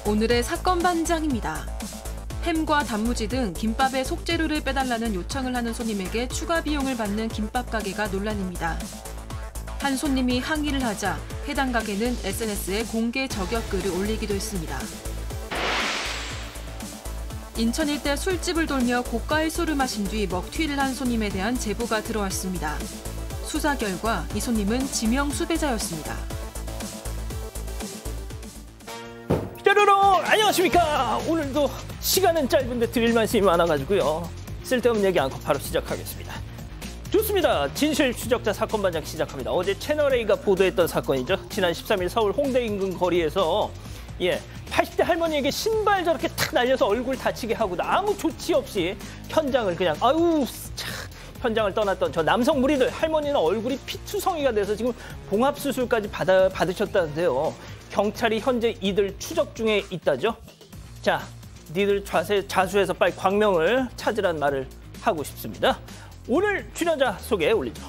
오늘의 사건 반장입니다. 햄과 단무지 등 김밥에 속재료를 빼달라는 요청을 하는 손님에게 추가 비용을 받는 김밥 가게가 논란입니다. 한 손님이 항의를 하자 해당 가게는 SNS에 공개 저격글을 올리기도 했습니다. 인천 일대 술집을 돌며 고가의 술을 마신 뒤 먹튀를 한 손님에 대한 제보가 들어왔습니다. 수사 결과 이 손님은 지명 수배자였습니다. 뾰로롱! 안녕하십니까? 오늘도 시간은 짧은데 드릴 말씀이 많아가지고요. 쓸데없는 얘기 않고 바로 시작하겠습니다. 좋습니다. 진실 추적자 사건 반장 시작합니다. 어제 채널A가 보도했던 사건이죠. 지난 13일 서울 홍대 인근 거리에서 80대 할머니에게 신발 저렇게 탁 날려서 얼굴 다치게 하고 아무 조치 없이 현장을 그냥 현장을 떠났던 저 남성 무리들, 할머니는 얼굴이 피투성이가 돼서 지금 봉합수술까지 받으셨다는데요. 경찰이 현재 이들 추적 중에 있다죠. 자, 니들 자수해서 빨리 광명을 찾으란 말을 하고 싶습니다. 오늘 출연자 소개 올리죠.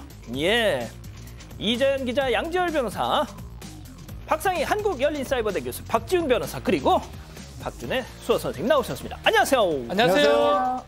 이재현 기자, 양지열 변호사, 박상희 한국열린사이버대 교수, 박지훈 변호사, 그리고 박준의 수어 선생님 나오셨습니다. 안녕하세요. 안녕하세요.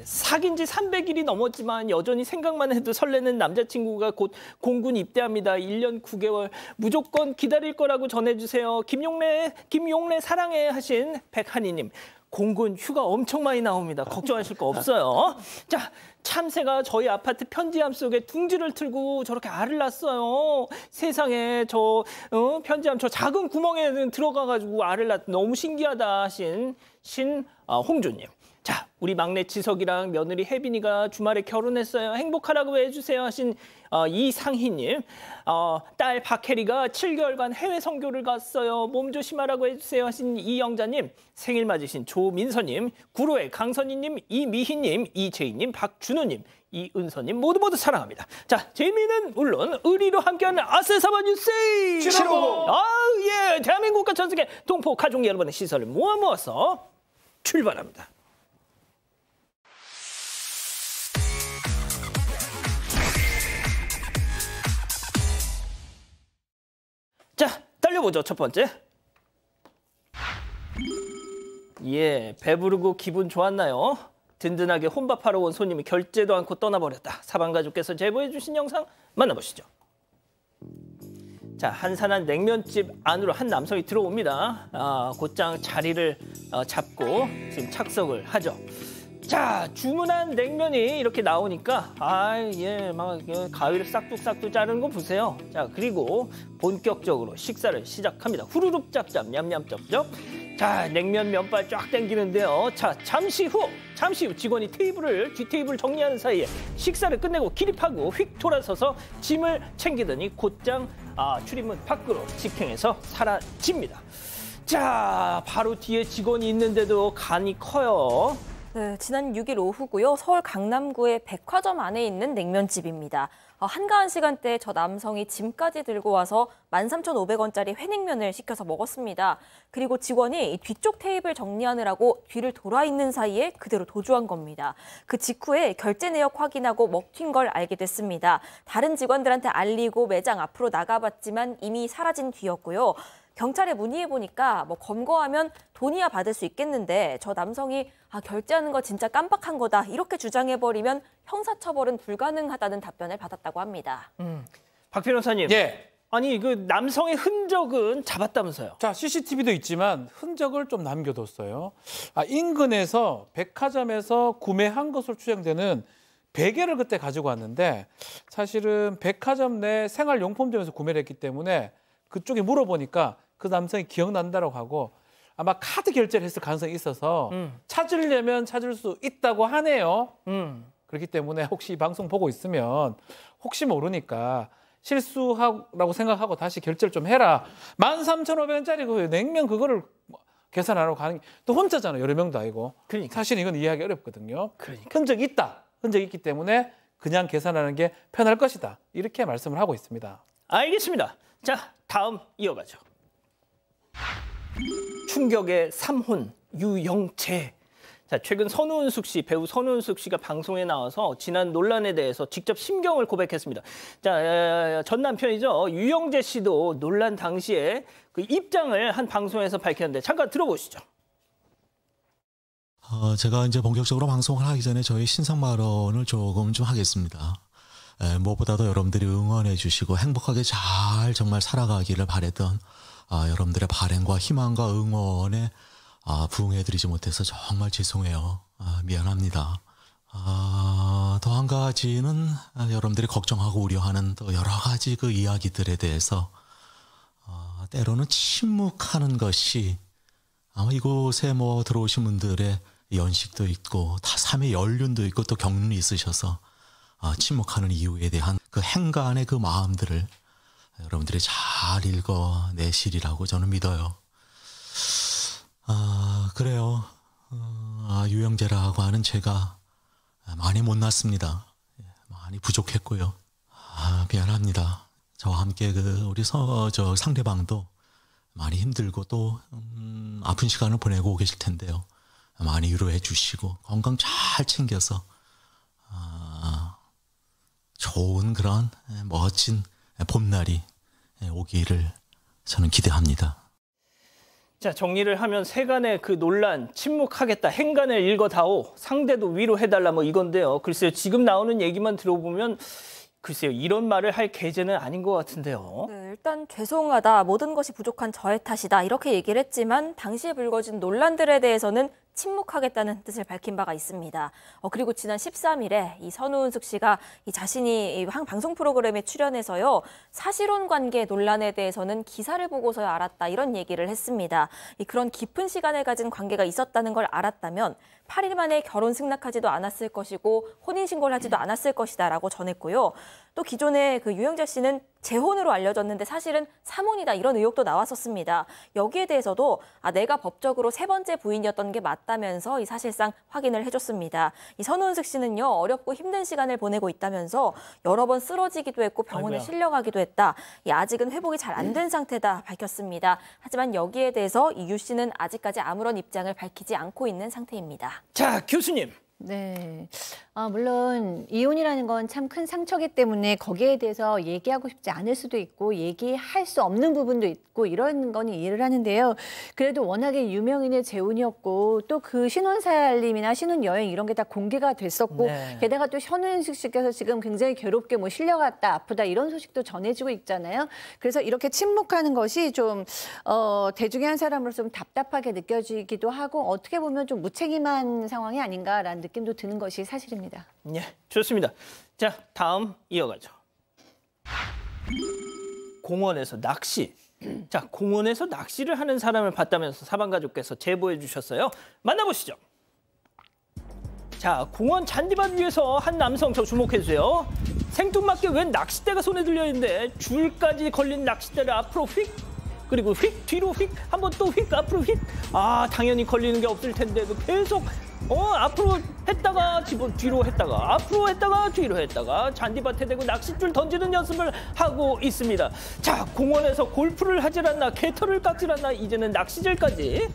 사귄 지 300일이 넘었지만 여전히 생각만 해도 설레는 남자친구가 곧 공군 입대합니다. 1년 9개월 무조건 기다릴 거라고 전해주세요. 김용래 사랑해 하신 백한이님. 공군 휴가 엄청 많이 나옵니다. 걱정하실 거 없어요. 자, 참새가 저희 아파트 편지함 속에 둥지를 틀고 저렇게 알을 낳았어요. 세상에 편지함 저 작은 구멍에 들어가가지고 알을 낳았 너무 신기하다 하신 홍주님. 자, 우리 막내 지석이랑 며느리 혜빈이가 주말에 결혼했어요. 행복하라고 해주세요 하신 이상희님. 딸 박혜리가 7개월간 해외 선교를 갔어요. 몸 조심하라고 해주세요 하신 이영자님. 생일 맞으신 조민서님, 구로의 강선희님, 이미희님, 이재희님, 박준호님, 이은서님 모두 사랑합니다. 자, 재미는 물론 의리로 함께하는 아세사바 뉴스 755. 대한민국과 전 세계 동포 가족 여러분의 시선을 모아서 출발합니다. 자, 달려보죠. 첫 번째. 배부르고 기분 좋았나요? 든든하게 혼밥하러 온 손님이 결제도 않고 떠나버렸다. 사방가족께서 제보해 주신 영상 만나보시죠. 자, 한산한 냉면집 안으로 한 남성이 들어옵니다. 곧장 자리를 잡고 지금 착석을 하죠. 자, 주문한 냉면이 이렇게 나오니까 막 가위를 싹둑싹둑 자르는 거 보세요. 자, 그리고 본격적으로 식사를 시작합니다. 후루룩 짭짭 냠냠 쩝쩝. 자, 냉면 면발 쫙 당기는데요. 자, 잠시 후 직원이 뒤 테이블을 정리하는 사이에 식사를 끝내고 기립하고 휙 돌아서서 짐을 챙기더니 곧장 출입문 밖으로 직행해서 사라집니다. 자, 바로 뒤에 직원이 있는데도 간이 커요. 네, 지난 6일 오후고요. 서울 강남구의 백화점 안에 있는 냉면집입니다. 한가한 시간대에 저 남성이 짐까지 들고 와서 13,500원짜리 회냉면을 시켜서 먹었습니다. 그리고 직원이 뒤쪽 테이블 정리하느라고 뒤를 돌아 있는 사이에 그대로 도주한 겁니다. 그 직후에 결제 내역 확인하고 먹튄 걸 알게 됐습니다. 다른 직원들한테 알리고 매장 앞으로 나가봤지만 이미 사라진 뒤였고요. 경찰에 문의해보니까 검거하면 돈이야 받을 수 있겠는데 저 남성이 결제하는 거 진짜 깜빡한 거다 이렇게 주장해버리면 형사처벌은 불가능하다는 답변을 받았다고 합니다. 박 변호사님. 아니 그 남성의 흔적은 잡았다면서요? 자, CCTV도 있지만 흔적을 좀 남겨뒀어요. 인근에서 백화점에서 구매한 것으로 추정되는 베개를 그때 가지고 왔는데 사실은 백화점 내 생활용품점에서 구매를 했기 때문에 그쪽에 물어보니까 그 남성이 기억난다고 하고 아마 카드 결제를 했을 가능성이 있어서 찾으려면 찾을 수 있다고 하네요. 그렇기 때문에 혹시 이 방송 보고 있으면 혹시 모르니까 실수라고 생각하고 다시 결제를 좀 해라. 13,500원짜리 그 냉면 그거를 계산하러 가는 게 또 혼자잖아요. 여러 명도 아니고. 그러니까. 사실 이건 이해하기 어렵거든요. 그러니까. 흔적이 있다. 흔적이 있기 때문에 그냥 계산하는 게 편할 것이다. 이렇게 말씀을 하고 있습니다. 알겠습니다. 자, 다음 이어가죠. 충격의 삼혼 유영채. 자, 최근 선우은숙 씨, 배우 선우은숙 씨가 방송에 나와서 지난 논란에 대해서 직접 심경을 고백했습니다. 자, 전 남편이죠. 유영재 씨도 논란 당시에 그 입장을 한 방송에서 밝혔는데 잠깐 들어보시죠. 제가 이제 본격적으로 방송을 하기 전에 저희 신상 발언을 조금 좀 하겠습니다. 무엇보다도 여러분들이 응원해 주시고 행복하게 잘 정말 살아가기를 바랬던 여러분들의 바람과 희망과 응원에 부응해드리지 못해서 정말 죄송해요. 미안합니다. 또 한 가지는 여러분들이 걱정하고 우려하는 또 여러 가지 그 이야기들에 대해서 때로는 침묵하는 것이 아마 이곳에 뭐 들어오신 분들의 연식도 있고 다 삶의 연륜도 있고 또 경륜이 있으셔서 침묵하는 이유에 대한 그 행간의 그 마음들을 여러분들이 잘 읽어내시리라고 저는 믿어요. 그래요. 유영재라고 하는 제가 많이 못났습니다. 많이 부족했고요. 미안합니다. 저와 함께 우리 상대방도 많이 힘들고 또 아픈 시간을 보내고 계실 텐데요. 많이 위로해 주시고 건강 잘 챙겨서 좋은 그런 멋진 봄날이 오기를 저는 기대합니다. 자, 정리를 하면 세간의 그 논란, 침묵하겠다, 행간을 읽어다오, 상대도 위로해달라 뭐 이건데요. 글쎄요, 지금 나오는 얘기만 들어보면 글쎄요, 이런 말을 할 계제는 아닌 것 같은데요. 네, 일단 죄송하다, 모든 것이 부족한 저의 탓이다 이렇게 얘기를 했지만 당시에 불거진 논란들에 대해서는 침묵하겠다는 뜻을 밝힌 바가 있습니다. 그리고 지난 13일에 이 선우은숙 씨가 자신이 한 방송 프로그램에 출연해서요. 사실혼 관계 논란에 대해서는 기사를 보고서야 알았다 이런 얘기를 했습니다. 그런 깊은 시간을 가진 관계가 있었다는 걸 알았다면 8일 만에 결혼 승낙하지도 않았을 것이고 혼인신고를 하지도 않았을 것이다라고 전했고요. 또 기존에 그 유영재 씨는 재혼으로 알려졌는데 사실은 사몬이다 이런 의혹도 나왔었습니다. 여기에 대해서도 내가 법적으로 3번째 부인이었던 게 맞다면서 이 사실상 확인을 해줬습니다. 이 선우은숙 씨는요 어렵고 힘든 시간을 보내고 있다면서 여러 번 쓰러지기도 했고 병원에 실려가기도 했다. 아직은 회복이 잘 안 된 상태다 밝혔습니다. 하지만 여기에 대해서 이 유 씨는 아직까지 아무런 입장을 밝히지 않고 있는 상태입니다. 자, 교수님. 네. 물론 이혼이라는 건 참 큰 상처기 때문에 거기에 대해서 얘기하고 싶지 않을 수도 있고 얘기할 수 없는 부분도 있고 이런 거는 이해를 하는데요. 그래도 워낙에 유명인의 재혼이었고 또 그 신혼살림이나 신혼여행 이런 게 다 공개가 됐었고 네. 게다가 또 선우은숙 씨께서 지금 굉장히 괴롭게 뭐 실려갔다 아프다 이런 소식도 전해지고 있잖아요. 그래서 이렇게 침묵하는 것이 좀 대중의 한 사람으로서 좀 답답하게 느껴지기도 하고 어떻게 보면 좀 무책임한 상황이 아닌가라는 느낌도 드는 것이 사실입니다. 예, 좋습니다. 자, 다음 이어가죠. 공원에서 낚시. 자, 공원에서 낚시를 하는 사람을 봤다면서 사방가족께서 제보해 주셨어요. 만나보시죠. 자, 공원 잔디밭 위에서 한 남성 저 주목해 주세요. 생뚱맞게 웬 낚싯대가 손에 들려 있는데 줄까지 걸린 낚싯대를 앞으로 휙 그리고 휙 뒤로 휙 한번 또 휙 앞으로 휙. 당연히 걸리는 게 없을 텐데도 계속 앞으로 했다가 뒤로 했다가 앞으로 했다가 뒤로 했다가 잔디밭에 대고 낚싯줄 던지는 연습을 하고 있습니다. 자, 공원에서 골프를 하질 않나 개털을 깎질 않나 이제는 낚시질까지.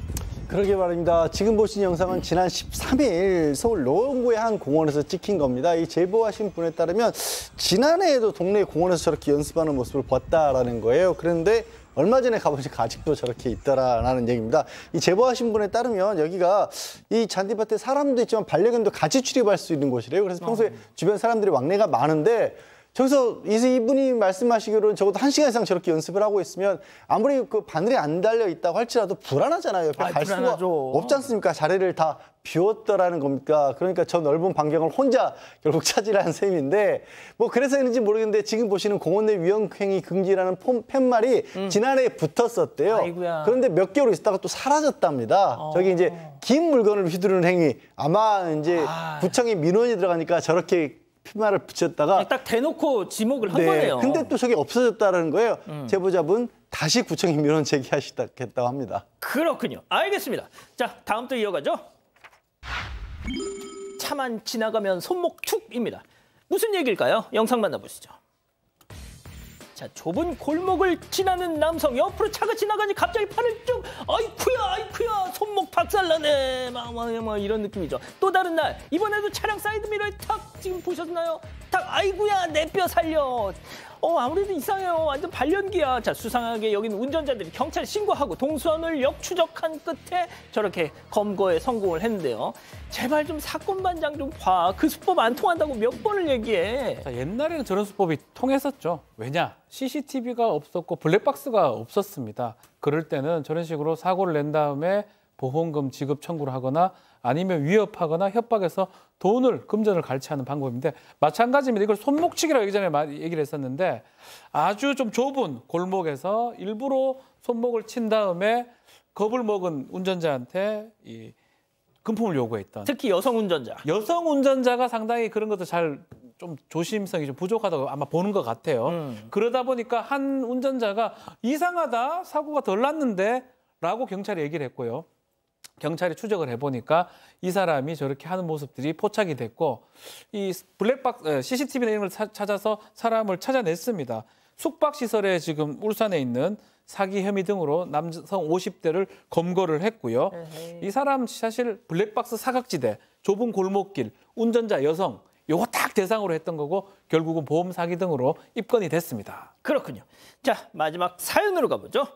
그러게 말입니다. 지금 보신 영상은 지난 13일 서울 노원구의 한 공원에서 찍힌 겁니다. 이 제보하신 분에 따르면 지난해에도 동네 공원에서 저렇게 연습하는 모습을 봤다라는 거예요. 그런데 얼마 전에 가보니까 아직도 저렇게 있더라라는 얘기입니다. 이 제보하신 분에 따르면 여기가 이 잔디밭에 사람도 있지만 반려견도 같이 출입할 수 있는 곳이래요. 그래서 평소에 주변 사람들이 왕래가 많은데 저기서 이분이 말씀하시기로는 적어도 1시간 이상 저렇게 연습을 하고 있으면 아무리 그 바늘이 안 달려 있다고 할지라도 불안하잖아요. 옆에 갈 수가 없지 않습니까? 자리를 다 비웠더라는 겁니까? 그러니까 저 넓은 반경을 혼자 결국 차지한 셈인데 뭐 그래서인지 모르겠는데 지금 보시는 공원 내 위험행위 금지라는 팻말이 지난해에 붙었었대요. 아이고야. 그런데 몇 개월 있다가 또 사라졌답니다. 저기 이제 긴 물건을 휘두르는 행위 아마 이제 구청에 민원이 들어가니까 저렇게 팻말을 붙였다가 딱 대놓고 지목을 한 거네요. 근데 또 저게 없어졌다는 거예요. 제보자분 다시 구청에 민원 제기하시겠다고 합니다. 그렇군요. 알겠습니다. 자, 다음 또 이어가죠. 차만 지나가면 손목 툭입니다. 무슨 얘기일까요? 영상 만나보시죠. 자, 좁은 골목을 지나는 남성 옆으로 차가 지나가니 갑자기 팔을 쭉 아이쿠야 손목 박살나네 막 이런 느낌이죠. 또 다른 날 이번에도 차량 사이드미러에 탁 지금 보셨나요? 탁 아이고야 내 뼈 살려. 아무래도 이상해요. 완전 발연기야. 자, 수상하게 여긴 운전자들이 경찰에 신고하고 동선을 역추적한 끝에 저렇게 검거에 성공을 했는데요. 제발 좀 사건 반장 좀 봐. 그 수법 안 통한다고 몇 번을 얘기해. 자, 옛날에는 저런 수법이 통했었죠. 왜냐? CCTV가 없었고 블랙박스가 없었습니다. 그럴 때는 저런 식으로 사고를 낸 다음에 보험금 지급 청구를 하거나 아니면 위협하거나 협박해서 돈을 금전을 갈취하는 방법인데 마찬가지입니다. 이걸 손목치기라고 예전에 얘기를 했었는데 아주 좀 좁은 골목에서 일부러 손목을 친 다음에 겁을 먹은 운전자한테 이 금품을 요구했던 특히 여성 운전자. 여성 운전자가 상당히 그런 것도 잘 좀 조심성이 좀 부족하다고 아마 보는 것 같아요. 그러다 보니까 한 운전자가 이상하다, 사고가 덜 났는데 라고 경찰에 얘기를 했고요. 경찰이 추적을 해보니까 이 사람이 저렇게 하는 모습들이 포착이 됐고 이 블랙박스 CCTV 내용을 찾아서 사람을 찾아냈습니다. 숙박시설에 지금 울산에 있는 사기 혐의 등으로 남성 50대를 검거를 했고요. 이 사람 사실 블랙박스 사각지대, 좁은 골목길, 운전자 여성 요거 딱 대상으로 했던 거고 결국은 보험 사기 등으로 입건이 됐습니다. 그렇군요. 자, 마지막 사연으로 가보죠.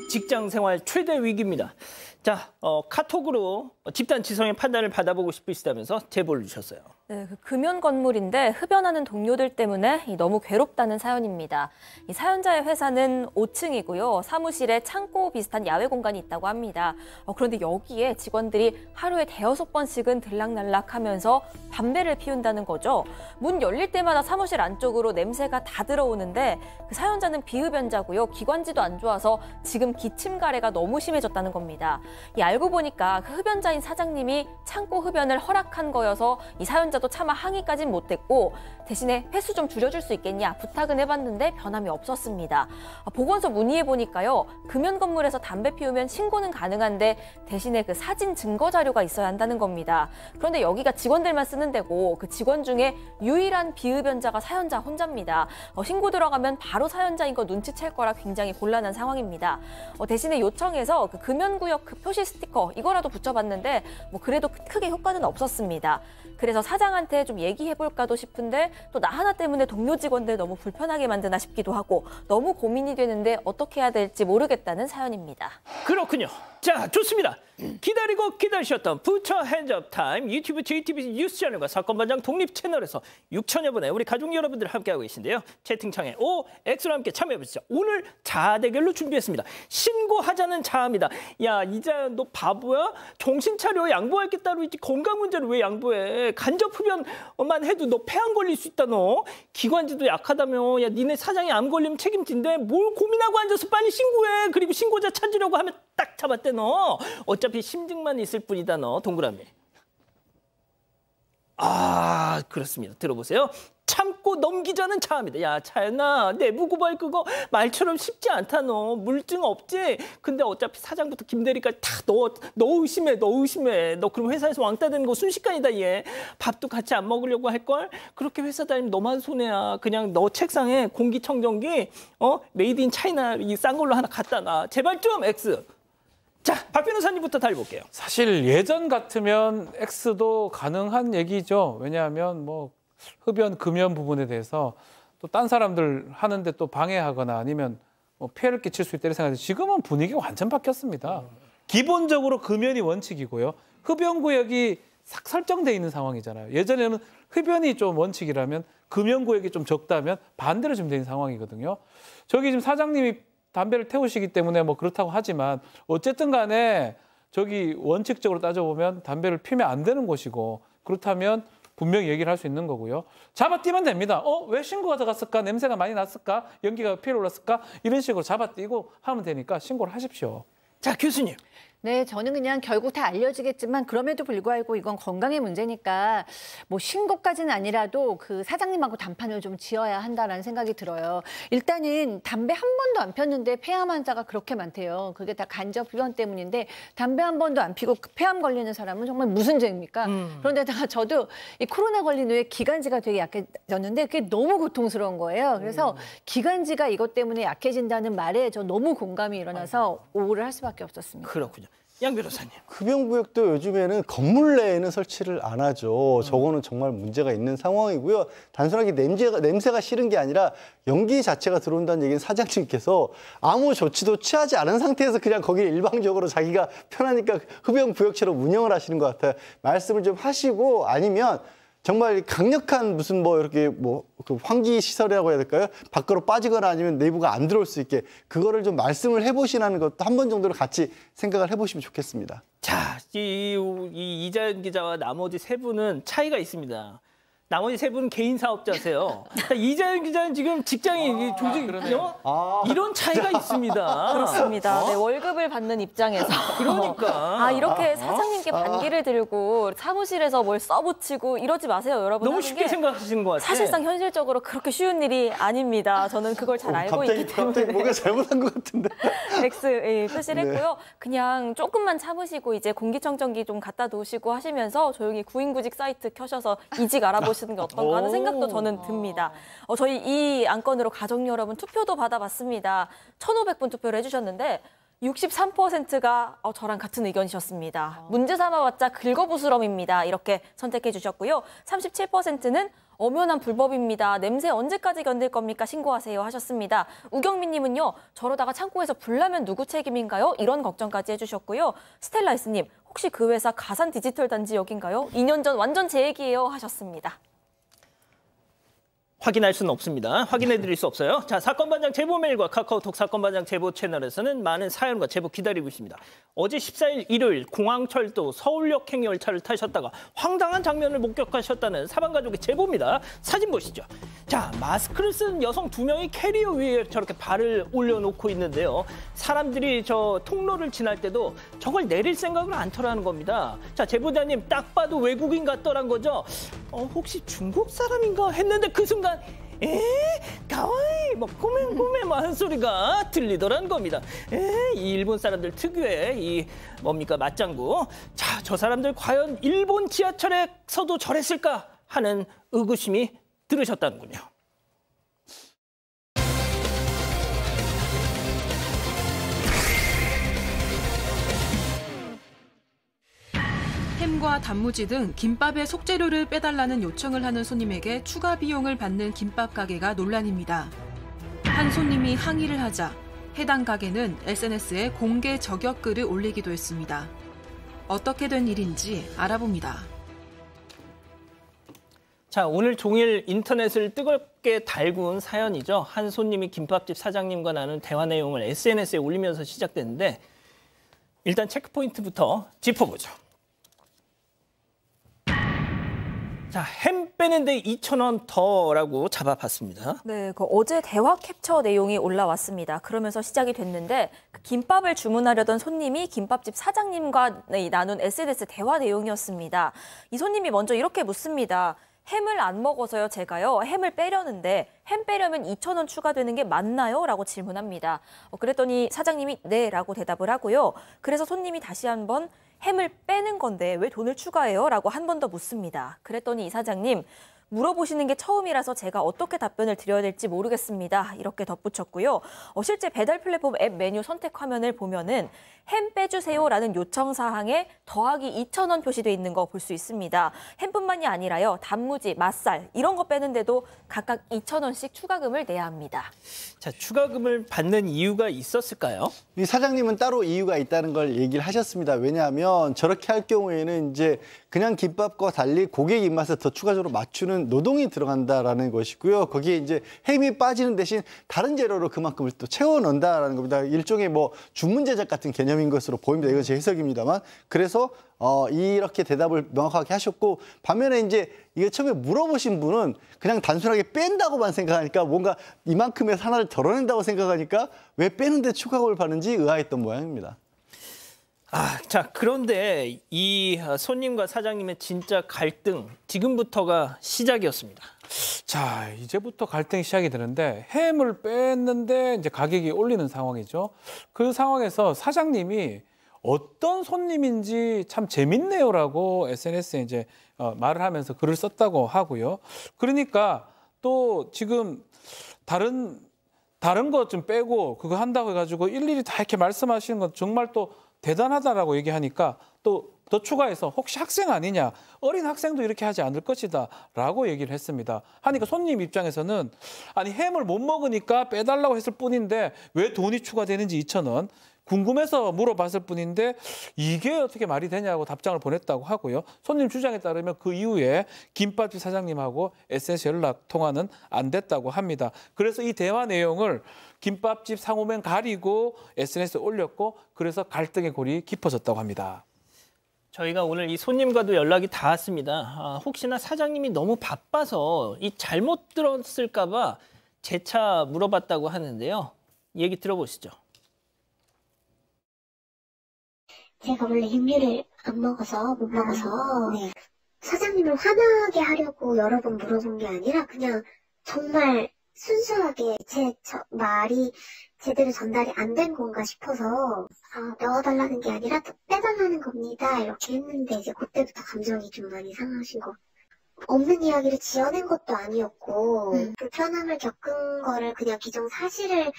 직장 생활 최대 위기입니다. 자, 카톡으로 집단 지성의 판단을 받아보고 싶으시다면서 제보를 주셨어요. 네, 그 금연 건물인데 흡연하는 동료들 때문에 너무 괴롭다는 사연입니다. 이 사연자의 회사는 5층이고요. 사무실에 창고 비슷한 야외 공간이 있다고 합니다. 그런데 여기에 직원들이 하루에 5-6번씩은 들락날락하면서 담배를 피운다는 거죠. 문 열릴 때마다 사무실 안쪽으로 냄새가 다 들어오는데 그 사연자는 비흡연자고요. 기관지도 안 좋아서 지금 기침 가래가 너무 심해졌다는 겁니다. 알고 보니까 그 흡연자인 사장님이 창고 흡연을 허락한 거여서 이 사연자도 차마 항의까진 못했고 대신에 횟수 좀 줄여줄 수 있겠냐 부탁은 해봤는데 변함이 없었습니다. 보건소 문의해보니까요. 금연 건물에서 담배 피우면 신고는 가능한데 대신에 그 사진 증거 자료가 있어야 한다는 겁니다. 그런데 여기가 직원들만 쓰는 데고 그 직원 중에 유일한 비흡연자가 사연자 혼자입니다. 신고 들어가면 바로 사연자인 거 눈치챌 거라 굉장히 곤란한 상황입니다. 대신에 요청해서 그 금연구역 그 표시 스티커 이거라도 붙여봤는데 그래도 크게 효과는 없었습니다. 그래서 사장한테 좀 얘기해볼까도 싶은데 또 나 하나 때문에 동료 직원들 너무 불편하게 만드나 싶기도 하고 너무 고민이 되는데 어떻게 해야 될지 모르겠다는 사연입니다. 그렇군요. 자, 좋습니다. 기다리고 기다리셨던 부처 핸즈업 타임 유튜브 JTBC 뉴스 채널과 사건반장 독립 채널에서 6천여 분의 우리 가족 여러분들 함께하고 계신데요. 채팅창에 X로 함께 참여해보시죠. 오늘 자아 대결로 준비했습니다. 신고하자는 자아입니다. 야, 이자연 너 바보야? 정신 차려. 양보할 게 따로 있지. 건강 문제를 왜 양보해? 간접 흡연만 해도 너 폐암 걸릴 수 있다 너. 기관지도 약하다며. 야, 니네 사장이 암 걸리면 책임진대. 뭘 고민하고 앉아서 빨리 신고해. 그리고 신고자 찾으려고 하면 딱 잡았대 너. 어차피 심증만 있을 뿐이다 너. 동그라미. 아, 그렇습니다. 들어보세요. 참고 넘기자는 자아입니다. 야, 차연아, 내부 고발 그거 말처럼 쉽지 않다 너. 물증 없지? 근데 어차피 사장부터 김대리까지 다 너 의심해. 너 그럼 회사에서 왕따 되는 거 순식간이다 얘. 밥도 같이 안 먹으려고 할걸? 그렇게 회사 다니면 너만 손해야. 그냥 너 책상에 공기청정기 메이드 인 차이나 이 싼 걸로 하나 갖다 놔. 제발 좀 X. 자, 박 변호사님부터 달려볼게요. 사실 예전 같으면 X도 가능한 얘기죠. 왜냐하면 흡연, 금연 부분에 대해서 또 딴 사람들 하는데 또 방해하거나 아니면 피해를 끼칠 수 있다는 생각이 지금은 분위기가 완전 바뀌었습니다. 기본적으로 금연이 원칙이고요. 흡연구역이 싹 설정돼 있는 상황이잖아요. 예전에는 흡연이 좀 원칙이라면 금연구역이 좀 적다면 반대로 좀 되는 상황이거든요. 저기 지금 사장님이 담배를 태우시기 때문에 그렇다고 하지만 어쨌든 간에 저기 원칙적으로 따져보면 담배를 피우면 안 되는 곳이고 그렇다면 분명히 얘기를 할 수 있는 거고요. 잡아떼면 됩니다. 왜 신고가 들어갔을까? 냄새가 많이 났을까? 연기가 피해 올랐을까? 이런 식으로 잡아떼고 하면 되니까 신고를 하십시오. 자, 교수님. 네, 저는 그냥 결국 다 알려지겠지만 그럼에도 불구하고 이건 건강의 문제니까 신고까지는 아니라도 그 사장님하고 담판을 좀 지어야 한다라는 생각이 들어요. 일단은 담배 한 번도 안 폈는데 폐암 환자가 그렇게 많대요. 그게 다 간접 흡연 때문인데 담배 한 번도 안 피고 폐암 걸리는 사람은 정말 무슨 죄입니까? 그런데다가 저도 이 코로나 걸린 후에 기관지가 되게 약해졌는데 그게 너무 고통스러운 거예요. 그래서 기관지가 이것 때문에 약해진다는 말에 저 너무 공감이 일어나서 오를 할 수밖에 없었습니다. 그렇군요. 양 변호사님. 흡연구역도 요즘에는 건물 내에는 설치를 안 하죠. 저거는 정말 문제가 있는 상황이고요. 단순하게 냄새가 싫은 게 아니라 연기 자체가 들어온다는 얘기는 사장님께서 아무 조치도 취하지 않은 상태에서 그냥 거기에 일방적으로 자기가 편하니까 흡연구역처럼 운영을 하시는 것 같아요. 말씀을 좀 하시고 아니면 정말 강력한 무슨 뭐 이렇게 뭐 그 환기 시설이라고 해야 될까요? 밖으로 빠지거나 아니면 내부가 안 들어올 수 있게 그거를 좀 말씀을 해보시라는 것도 한 번 정도는 같이 생각을 해보시면 좋겠습니다. 자, 이 이자연 기자와 나머지 세 분은 차이가 있습니다. 나머지 세 분은 개인 사업자세요. 이자연 기자는 지금 직장인 조직 이런 차이가 있습니다. 그렇습니다. 네, 월급을 받는 입장에서 그러니까 이렇게 사장님께 반기를 들고 사무실에서 뭘 써붙이고 이러지 마세요, 여러분. 너무 쉽게 생각하시는 것 같아요. 사실상 현실적으로 그렇게 쉬운 일이 아닙니다. 저는 그걸 잘 알고 있기 때문에. 갑자기 뭔가 잘못한 것 같은데. X 표시를 했고요. 그냥 조금만 참으시고 이제 공기청정기 좀 갖다 놓으시고 하시면서 조용히 구인구직 사이트 켜셔서 이직 알아보시는 게 어떤가 하는 생각도 저는 듭니다. 저희 이 안건으로 가족 여러분 투표도 받아봤습니다. 1,500분 투표를 해주셨는데 63%가 저랑 같은 의견이셨습니다. 문제 삼아봤자 긁어부스럼입니다. 이렇게 선택해 주셨고요. 37%는 엄연한 불법입니다. 냄새 언제까지 견딜 겁니까? 신고하세요 하셨습니다. 우경민 님은요. 저러다가 창고에서 불나면 누구 책임인가요? 이런 걱정까지 해주셨고요. 스텔라이스님 혹시 그 회사 가산 디지털 단지 여긴가요? 2년 전 완전 제 얘기예요 하셨습니다. 확인할 수는 없습니다. 확인해드릴 수 없어요. 자, 사건반장 제보 메일과 카카오톡 사건반장 제보 채널에서는 많은 사연과 제보 기다리고 있습니다. 어제 14일 일요일 공항철도 서울역행 열차를 타셨다가 황당한 장면을 목격하셨다는 사방가족의 제보입니다. 사진 보시죠. 자, 마스크를 쓴 여성 2명이 캐리어 위에 저렇게 발을 올려놓고 있는데요. 사람들이 저 통로를 지날 때도 저걸 내릴 생각을 않더라는 겁니다. 자, 제보자님 딱 봐도 외국인 같더란 거죠. 혹시 중국 사람인가 했는데 그 순간 가와이 뭐 꼬맹꼬맹 하는 소리가 들리더란 겁니다. 이 일본 사람들 특유의 이 뭡니까 맞장구. 자, 저 사람들 과연 일본 지하철에서도 저랬을까 하는 의구심이 들으셨다는군요. 햄과 단무지 등 김밥의 속재료를 빼달라는 요청을 하는 손님에게 추가 비용을 받는 김밥 가게가 논란입니다. 한 손님이 항의를 하자 해당 가게는 SNS에 공개 저격글을 올리기도 했습니다. 어떻게 된 일인지 알아봅니다. 자, 오늘 종일 인터넷을 뜨겁게 달군 사연이죠. 한 손님이 김밥집 사장님과 나눈 대화 내용을 SNS에 올리면서 시작됐는데 일단 체크포인트부터 짚어보죠. 자, 햄 빼는데 2,000원 더라고 잡아봤습니다. 네, 어제 대화 캡처 내용이 올라왔습니다. 그러면서 시작이 됐는데 김밥을 주문하려던 손님이 김밥집 사장님과 나눈 SNS 대화 내용이었습니다. 이 손님이 먼저 이렇게 묻습니다. 햄을 안 먹어서요, 제가요. 햄을 빼려는데 햄 빼려면 2,000원 추가되는 게 맞나요? 라고 질문합니다. 그랬더니 사장님이 네 라고 대답을 하고요. 그래서 손님이 다시 한번 햄을 빼는 건데 왜 돈을 추가해요? 라고 한 번 더 묻습니다. 그랬더니 이 사장님 물어보시는 게 처음이라서 제가 어떻게 답변을 드려야 될지 모르겠습니다. 이렇게 덧붙였고요. 실제 배달 플랫폼 앱 메뉴 선택 화면을 보면은 햄 빼주세요라는 요청 사항에 더하기 2,000원 표시돼 있는 거 볼 수 있습니다. 햄뿐만이 아니라요. 단무지, 맛살 이런 거 빼는데도 각각 2,000원씩 추가금을 내야 합니다. 자, 추가금을 받는 이유가 있었을까요? 이 사장님은 따로 이유가 있다는 걸 얘기를 하셨습니다. 왜냐하면 저렇게 할 경우에는 이제 그냥 김밥과 달리 고객 입맛에 더 추가적으로 맞추는 노동이 들어간다라는 것이고요. 거기에 이제 햄이 빠지는 대신 다른 재료로 그만큼을 또 채워 넣는다라는 겁니다. 일종의 뭐 주문 제작 같은 개념인 것으로 보입니다. 이건 제 해석입니다만. 그래서 이렇게 대답을 명확하게 하셨고 반면에 이제 이게 처음에 물어보신 분은 그냥 단순하게 뺀다고만 생각하니까 뭔가 이만큼의 하나를 덜어낸다고 생각하니까 왜 빼는데 추가금을 받는지 의아했던 모양입니다. 자, 그런데 이 손님과 사장님의 진짜 갈등 지금부터가 시작이었습니다. 자, 이제부터 갈등이 시작이 되는데 햄을 뺐는데 이제 가격이 올리는 상황이죠. 그 상황에서 사장님이 어떤 손님인지 참 재밌네요라고 SNS에 이제 말을 하면서 글을 썼다고 하고요. 그러니까 또 지금 다른 거 좀 빼고 그거 한다고 해가지고 일일이 다 이렇게 말씀하시는 건 정말 또 대단하다라고 얘기하니까 또 더 추가해서 혹시 학생 아니냐, 어린 학생도 이렇게 하지 않을 것이다 라고 얘기를 했습니다. 하니까 손님 입장에서는 아니 햄을 못 먹으니까 빼달라고 했을 뿐인데 왜 돈이 추가되는지 2,000원 궁금해서 물어봤을 뿐인데 이게 어떻게 말이 되냐고 답장을 보냈다고 하고요. 손님 주장에 따르면 그 이후에 김밥집 사장님하고 SNS 연락 통화는 안 됐다고 합니다. 그래서 이 대화 내용을 김밥집 상호명 가리고 SNS에 올렸고 그래서 갈등의 골이 깊어졌다고 합니다. 저희가 오늘 이 손님과도 연락이 닿았습니다. 혹시나 사장님이 너무 바빠서 이 잘못 들었을까 봐 재차 물어봤다고 하는데요. 얘기 들어보시죠. 제가 원래 육류를 못 먹어서 사장님을 화나게 하려고 여러 번 물어본 게 아니라 그냥 정말 순수하게 제 말이 제대로 전달이 안 된 건가 싶어서 넣어달라는 게 아니라 빼달라는 겁니다 이렇게 했는데 이제 그때부터 감정이 좀 많이 상하신 거. 없는 이야기를 지어낸 것도 아니었고 불편함을 겪은 거를 그냥 기정사실을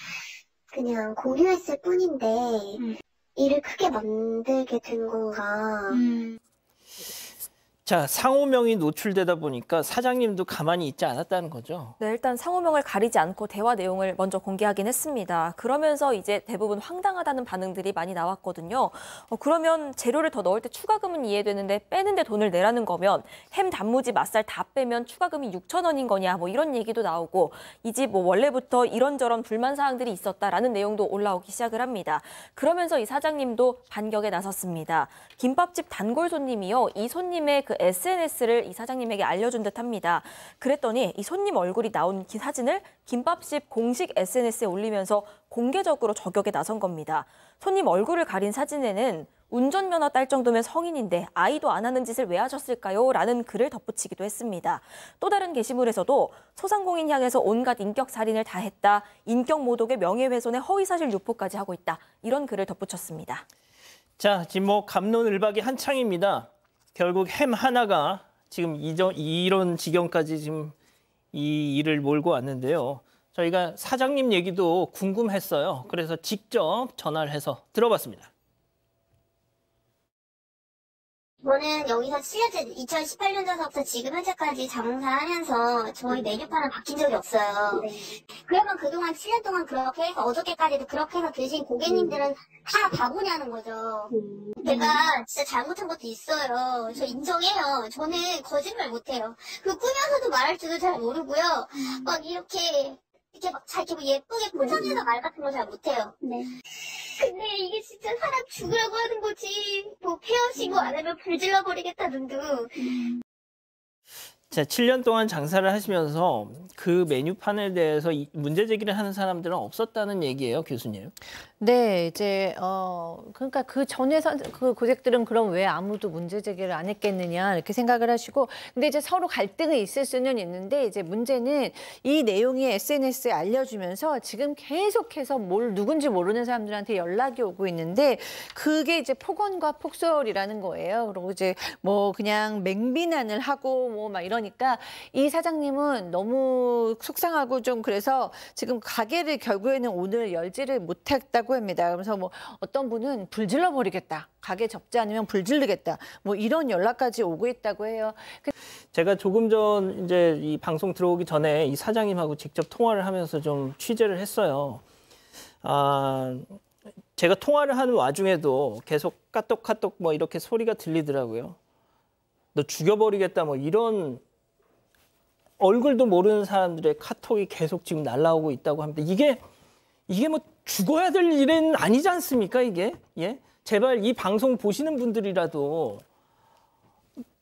그냥 공유했을 뿐인데 일을 크게 만들게 된 건가. 자, 상호명이 노출되다 보니까 사장님도 가만히 있지 않았다는 거죠. 네, 일단 상호명을 가리지 않고 대화 내용을 먼저 공개하긴 했습니다. 그러면서 이제 대부분 황당하다는 반응들이 많이 나왔거든요. 그러면 재료를 더 넣을 때 추가금은 이해되는데 빼는데 돈을 내라는 거면 햄, 단무지, 맛살 다 빼면 추가금이 6,000원인 거냐 뭐 이런 얘기도 나오고 이 집 뭐 원래부터 이런저런 불만 사항들이 있었다라는 내용도 올라오기 시작을 합니다. 그러면서 이 사장님도 반격에 나섰습니다. 김밥집 단골 손님이요. 이 손님의 그 SNS를 이 사장님에게 알려준 듯합니다. 그랬더니 이 손님 얼굴이 나온 사진을 김밥집 공식 SNS에 올리면서 공개적으로 저격에 나선 겁니다. 손님 얼굴을 가린 사진에는 운전면허 딸 정도면 성인인데 아이도 안 하는 짓을 왜 하셨을까요? 라는 글을 덧붙이기도 했습니다. 또 다른 게시물에서도 소상공인 향해서 온갖 인격살인을 다 했다. 인격모독에 명예훼손에 허위사실 유포까지 하고 있다. 이런 글을 덧붙였습니다. 자, 지금 뭐 갑론을박이 한창입니다. 결국 햄 하나가 지금 이런 지경까지 지금 이 일을 몰고 왔는데요. 저희가 사장님 얘기도 궁금했어요. 그래서 직접 전화를 해서 들어봤습니다. 저는 여기서 7년째 2018년도서부터 지금 현재까지 장사하면서 저희 메뉴판은 바뀐 적이 없어요. 네. 그러면 그동안 7년 동안 그렇게 해서 어저께까지도 그렇게 해서 드신 고객님들은 다 바보냐는 거죠. 내가 진짜 잘못한 것도 있어요. 저 인정해요. 저는 거짓말 못해요. 그 꾸며서도 말할 줄도 잘 모르고요. 막 이렇게 막 잘 이렇게 예쁘게 포장해서 말 같은 거 잘 못해요. 네. 근데 이게 진짜 사람 죽으라고 하는 거지. 뭐 폐허시고 안 하면 불 질러버리겠다는 등. 자, 7년 동안 장사를 하시면서 그 메뉴판에 대해서 문제 제기를 하는 사람들은 없었다는 얘기예요, 교수님. 네, 이제 그러니까 그 전에 그 고객들은 그럼 왜 아무도 문제 제기를 안 했겠느냐 이렇게 생각을 하시고, 근데 이제 서로 갈등이 있을 수는 있는데 이제 문제는 이 내용이 SNS에 알려주면서 지금 계속해서 누군지 모르는 사람들한테 연락이 오고 있는데 그게 이제 폭언과 폭설이라는 거예요. 그리고 이제 뭐 그냥 맹비난을 하고 뭐 막 이러니까 이 사장님은 너무 속상하고 좀 그래서 지금 가게를 결국에는 오늘 열지를 못했다고 합니다. 그래서 뭐 어떤 분은 불 질러버리겠다. 가게 접지 않으면 불 지르겠다. 뭐 이런 연락까지 오고 있다고 해요. 제가 조금 전 이제 이 방송 들어오기 전에 이 사장님하고 직접 통화를 하면서 좀 취재를 했어요. 제가 통화를 하는 와중에도 계속 까똑까똑 뭐 이렇게 소리가 들리더라고요. 너 죽여버리겠다 뭐 이런 얼굴도 모르는 사람들의 카톡이 계속 지금 날라오고 있다고 합니다. 이게 뭐 죽어야 될 일은 아니지 않습니까, 이게? 예? 제발 이 방송 보시는 분들이라도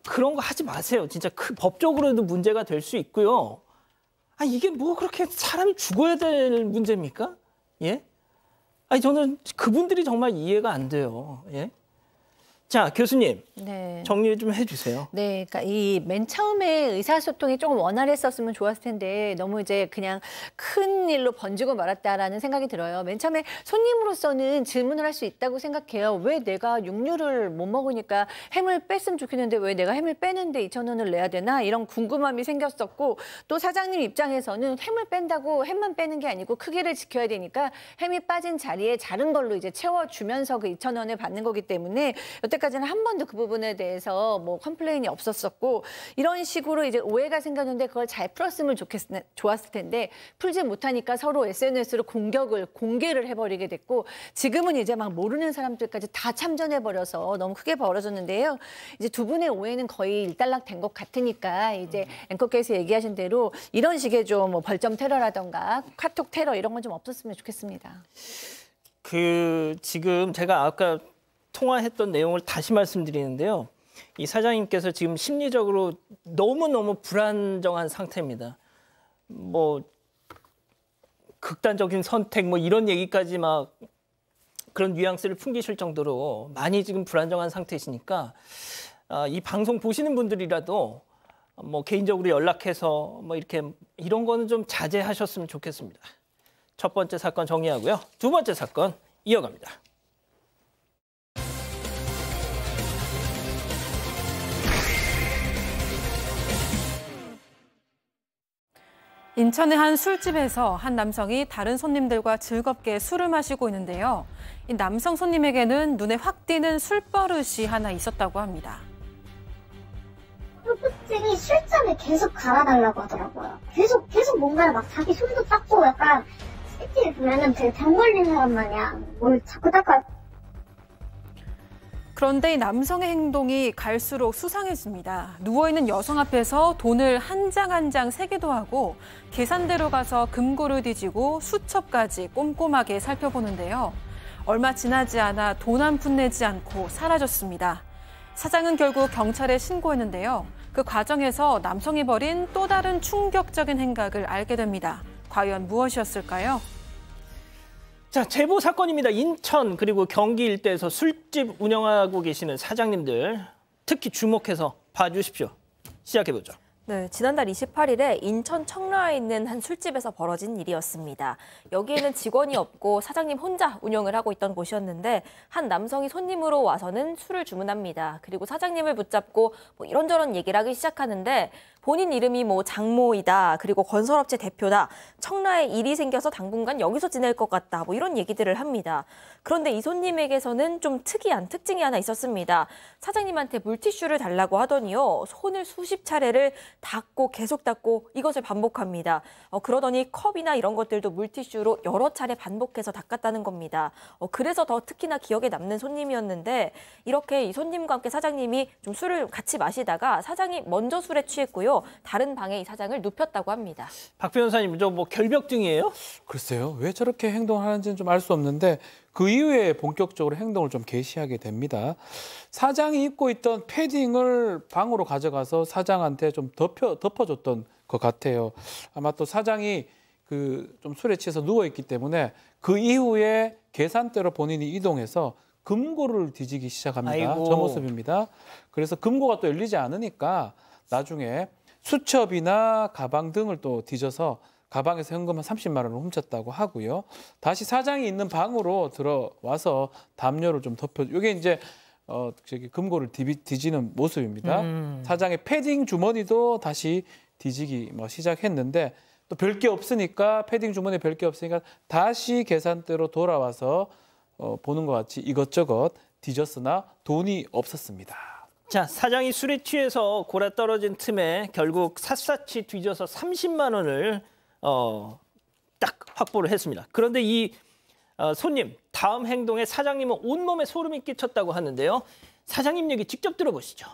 그런 거 하지 마세요. 진짜 법적으로도 문제가 될 수 있고요. 이게 뭐 그렇게 사람이 죽어야 될 문제입니까? 예? 저는 그분들이 정말 이해가 안 돼요. 예? 자, 교수님. 네. 정리 좀 해주세요. 네, 그러니까 이 맨 처음에 의사소통이 조금 원활했었으면 좋았을 텐데 너무 이제 그냥 큰 일로 번지고 말았다라는 생각이 들어요. 맨 처음에 손님으로서는 질문을 할 수 있다고 생각해요. 왜 내가 육류를 못 먹으니까 햄을 뺐으면 좋겠는데 왜 내가 햄을 빼는데 2,000원을 내야 되나? 이런 궁금함이 생겼었고 또 사장님 입장에서는 햄을 뺀다고 햄만 빼는 게 아니고 크기를 지켜야 되니까 햄이 빠진 자리에 자른 걸로 이제 채워주면서 그 2,000원을 받는 거기 때문에 여태까지는 한 번도 그 부분에 대해서 뭐 컴플레인이 없었었고 이런 식으로 이제 오해가 생겼는데 그걸 잘 풀었으면 좋았을 텐데 풀지 못하니까 서로 SNS로 공개를 해버리게 됐고 지금은 이제 막 모르는 사람들까지 다 참전해버려서 너무 크게 벌어졌는데요. 이제 두 분의 오해는 거의 일단락 된 것 같으니까 이제 앵커께서 얘기하신 대로 이런 식의 좀 뭐 벌점 테러라던가 카톡 테러 이런 건 좀 없었으면 좋겠습니다. 지금 제가 아까 통화했던 내용을 다시 말씀드리는데요. 이 사장님께서 지금 심리적으로 너무너무 불안정한 상태입니다. 뭐 극단적인 선택 뭐 이런 얘기까지 막 그런 뉘앙스를 풍기실 정도로 많이 지금 불안정한 상태시니까 이 방송 보시는 분들이라도 뭐 개인적으로 연락해서 뭐 이런 거는 좀 자제하셨으면 좋겠습니다. 첫 번째 사건 정리하고요. 두 번째 사건 이어갑니다. 인천의 한 술집에서 한 남성이 다른 손님들과 즐겁게 술을 마시고 있는데요. 이 남성 손님에게는 눈에 확 띄는 술버릇이 하나 있었다고 합니다. 술집이 술잔을 계속 갈아달라고 하더라고요. 계속 뭔가를 막 자기 손도 닦고 약간 CCTV 보면은 되게 병 걸린 사람 마냥 뭘 자꾸 닦아요. 그런데 이 남성의 행동이 갈수록 수상해집니다. 누워있는 여성 앞에서 돈을 한 장 한 장 세기도 하고 계산대로 가서 금고를 뒤지고 수첩까지 꼼꼼하게 살펴보는데요. 얼마 지나지 않아 돈 한 푼 내지 않고 사라졌습니다. 사장은 결국 경찰에 신고했는데요. 그 과정에서 남성이 벌인 또 다른 충격적인 행각을 알게 됩니다. 과연 무엇이었을까요? 자, 제보 사건입니다. 인천 그리고 경기 일대에서 술집 운영하고 계시는 사장님들 특히 주목해서 봐주십시오. 시작해보죠. 네, 지난달 28일에 인천 청라에 있는 한 술집에서 벌어진 일이었습니다. 여기에는 직원이 없고 사장님 혼자 운영을 하고 있던 곳이었는데 한 남성이 손님으로 와서는 술을 주문합니다. 그리고 사장님을 붙잡고 뭐 이런저런 얘기를 하기 시작하는데 본인 이름이 뭐 장모이다, 그리고 건설업체 대표다, 청라에 일이 생겨서 당분간 여기서 지낼 것 같다, 뭐 이런 얘기들을 합니다. 그런데 이 손님에게서는 좀 특이한 특징이 하나 있었습니다. 사장님한테 물티슈를 달라고 하더니요, 손을 수십 차례를 닦고 계속 닦고 이것을 반복합니다. 그러더니 컵이나 이런 것들도 물티슈로 여러 차례 반복해서 닦았다는 겁니다. 그래서 더 특히나 기억에 남는 손님이었는데 이렇게 이 손님과 함께 사장님이 좀 술을 같이 마시다가 사장이 먼저 술에 취했고요. 다른 방에 이 사장을 눕혔다고 합니다. 박 변호사님, 저 뭐 결벽증이에요? 글쎄요. 왜 저렇게 행동하는지는 좀 알 수 없는데 그 이후에 본격적으로 행동을 좀 개시하게 됩니다. 사장이 입고 있던 패딩을 방으로 가져가서 사장한테 좀 덮어줬던 것 같아요. 아마 또 사장이 좀 술에 취해서 누워있기 때문에 그 이후에 계산대로 본인이 이동해서 금고를 뒤지기 시작합니다. 아이고. 저 모습입니다. 그래서 금고가 또 열리지 않으니까 나중에 수첩이나 가방 등을 또 뒤져서 가방에서 현금 한 30만 원을 훔쳤다고 하고요. 다시 사장이 있는 방으로 들어와서 담요를 좀 덮여. 이게 이제 금고를 뒤지는 모습입니다. 사장의 패딩 주머니도 다시 뒤지기 시작했는데 또 별게 없으니까 패딩 주머니에 별게 없으니까 다시 계산대로 돌아와서 보는 것 같이 이것저것 뒤졌으나 돈이 없었습니다. 자, 사장이 술에 취해서 골아 떨어진 틈에 결국 샅샅이 뒤져서 30만 원을 딱 확보를 했습니다. 그런데 이 손님, 다음 행동에 사장님은 온몸에 소름이 끼쳤다고 하는데요. 사장님 얘기 직접 들어보시죠.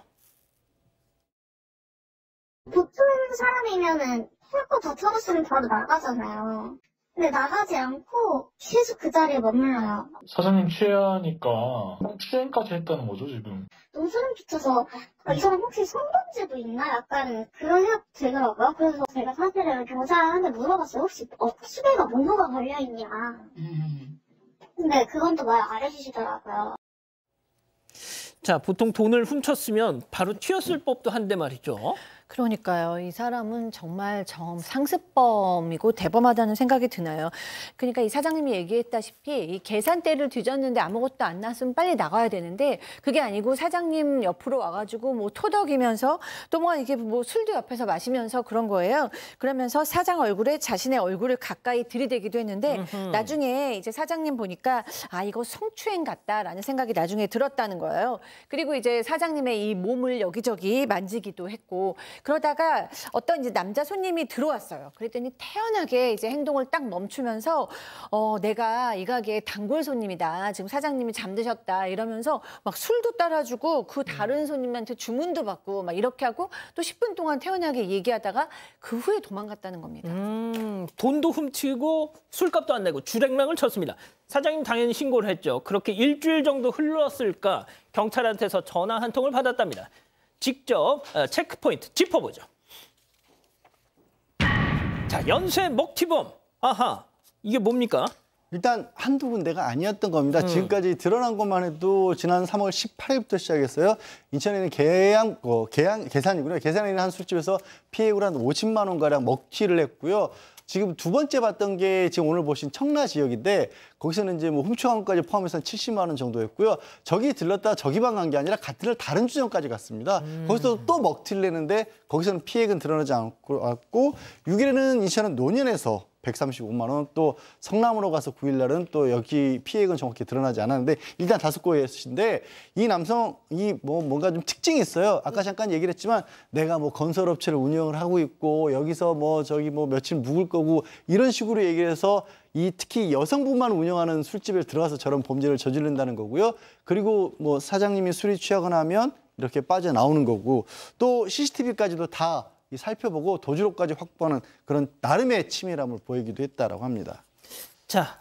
보통 사람이면은 할 거 다 털었으면 바로 나가잖아요. 근데 나가지 않고 계속 그 자리에 머물러요. 사장님 취하니까 추행까지 했다는 거죠, 지금? 너무 소름 끼쳐서 이 사람 혹시 성범죄도 있나? 약간 그런 생각 들더라고요. 그래서 제가 사실은 경찰한테 물어봤어요. 혹시 수배가 뭐가 걸려있냐. 근데 그건 또 말 안 해주시더라고요. 자, 보통 돈을 훔쳤으면 바로 튀었을 법도 한데 말이죠. 그러니까요. 이 사람은 정말 상습범이고 대범하다는 생각이 드나요. 그러니까 이 사장님이 얘기했다시피 이 계산대를 뒤졌는데 아무것도 안 났으면 빨리 나가야 되는데 그게 아니고 사장님 옆으로 와가지고 뭐 토덕이면서 또 뭐 이게 뭐 술도 옆에서 마시면서 그런 거예요. 그러면서 사장 얼굴에 자신의 얼굴을 가까이 들이대기도 했는데 나중에 이제 사장님 보니까 아 이거 성추행 같다라는 생각이 나중에 들었다는 거예요. 그리고 이제 사장님의 이 몸을 여기저기 만지기도 했고 그러다가 어떤 이제 남자 손님이 들어왔어요. 그랬더니 태연하게 이제 행동을 딱 멈추면서 내가 이 가게의 단골 손님이다. 지금 사장님이 잠드셨다. 이러면서 막 술도 따라주고 그 다른 손님한테 주문도 받고 막 이렇게 하고 또 10분 동안 태연하게 얘기하다가 그 후에 도망갔다는 겁니다. 돈도 훔치고 술값도 안 내고 주랭랑을 쳤습니다. 사장님 당연히 신고를 했죠. 그렇게 일주일 정도 흘렀을까 경찰한테서 전화 한 통을 받았답니다. 직접 체크포인트 짚어보죠. 자, 연쇄 먹튀범. 아하, 이게 뭡니까? 일단 한두 군데가 아니었던 겁니다. 지금까지 드러난 것만 해도 지난 3월 18일부터 시작했어요. 인천에 있는 계산이군요. 계산에 있는 한 술집에서 피해액으로 한 50만 원가량 먹튀를 했고요. 지금 두 번째 봤던 게 지금 오늘 보신 청라 지역인데 거기서는 이제 뭐 훔쳐간 것까지 포함해서 한 70만 원 정도였고요. 저기 들렀다 저기만 간 게 아니라 같은 날 다른 주점까지 갔습니다. 거기서 또 먹튀를 내는데 거기서는 피해액은 드러나지 않고 6일에는 인천은 논현에서 135만 원, 또 성남으로 가서 9일 날은 또 여기 피해액은 정확히 드러나지 않았는데 일단 5곳인데 이 남성이 뭔가 좀 특징이 있어요. 아까 잠깐 얘기를 했지만 내가 뭐 건설업체를 운영을 하고 있고 여기서 뭐 저기 뭐 며칠 묵을 거고 이런 식으로 얘기를 해서 이 특히 여성분만 운영하는 술집에 들어가서 저런 범죄를 저지른다는 거고요. 그리고 뭐 사장님이 술이 취하거나 하면 이렇게 빠져나오는 거고 또 CCTV까지도 다 살펴보고 도주로까지 확보하는 그런 나름의 치밀함을 보이기도 했다라고 합니다. 자,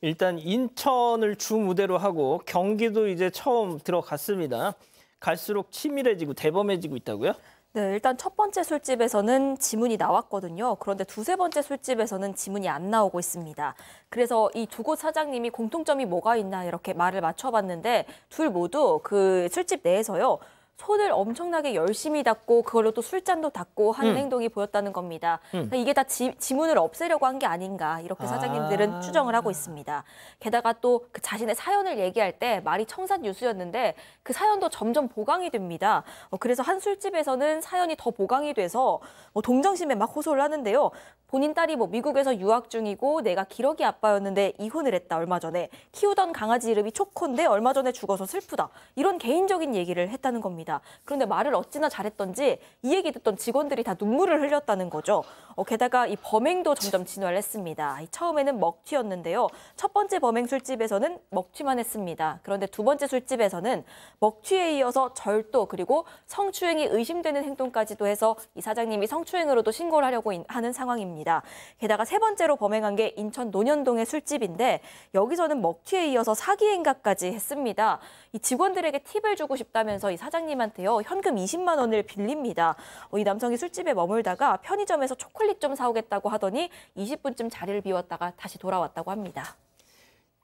일단 인천을 주 무대로 하고 경기도 이제 처음 들어갔습니다. 갈수록 치밀해지고 대범해지고 있다고요? 네, 일단 첫 번째 술집에서는 지문이 나왔거든요. 그런데 두세 번째 술집에서는 지문이 안 나오고 있습니다. 그래서 이 두 곳 사장님이 공통점이 뭐가 있나 이렇게 말을 맞춰봤는데 둘 모두 그 술집 내에서요. 손을 엄청나게 열심히 닦고 그걸로 또 술잔도 닦고 하는 행동이 보였다는 겁니다. 그러니까 이게 다 지문을 없애려고 한 게 아닌가 이렇게 사장님들은 추정을 하고 있습니다. 게다가 또 그 자신의 사연을 얘기할 때 말이 청산유수였는데 그 사연도 점점 보강이 됩니다. 그래서 한 술집에서는 사연이 더 보강이 돼서 동정심에 막 호소를 하는데요. 본인 딸이 뭐 미국에서 유학 중이고 내가 기러기 아빠였는데 이혼을 했다 얼마 전에. 키우던 강아지 이름이 초코인데 얼마 전에 죽어서 슬프다. 이런 개인적인 얘기를 했다는 겁니다. 그런데 말을 어찌나 잘했던지 이 얘기 듣던 직원들이 다 눈물을 흘렸다는 거죠. 게다가 이 범행도 점점 진화를 했습니다. 처음에는 먹튀였는데요. 첫 번째 범행 술집에서는 먹튀만 했습니다. 그런데 두 번째 술집에서는 먹튀에 이어서 절도 그리고 성추행이 의심되는 행동까지도 해서 이 사장님이 성추행으로도 신고를 하려고 하는 상황입니다. 게다가 세 번째로 범행한 게 인천 논현동의 술집인데 여기서는 먹튀에 이어서 사기 행각까지 했습니다. 이 직원들에게 팁을 주고 싶다면서 이 사장님한테요 현금 20만 원을 빌립니다. 이 남성이 술집에 머물다가 편의점에서 초콜릿 좀 사오겠다고 하더니 20분쯤 자리를 비웠다가 다시 돌아왔다고 합니다.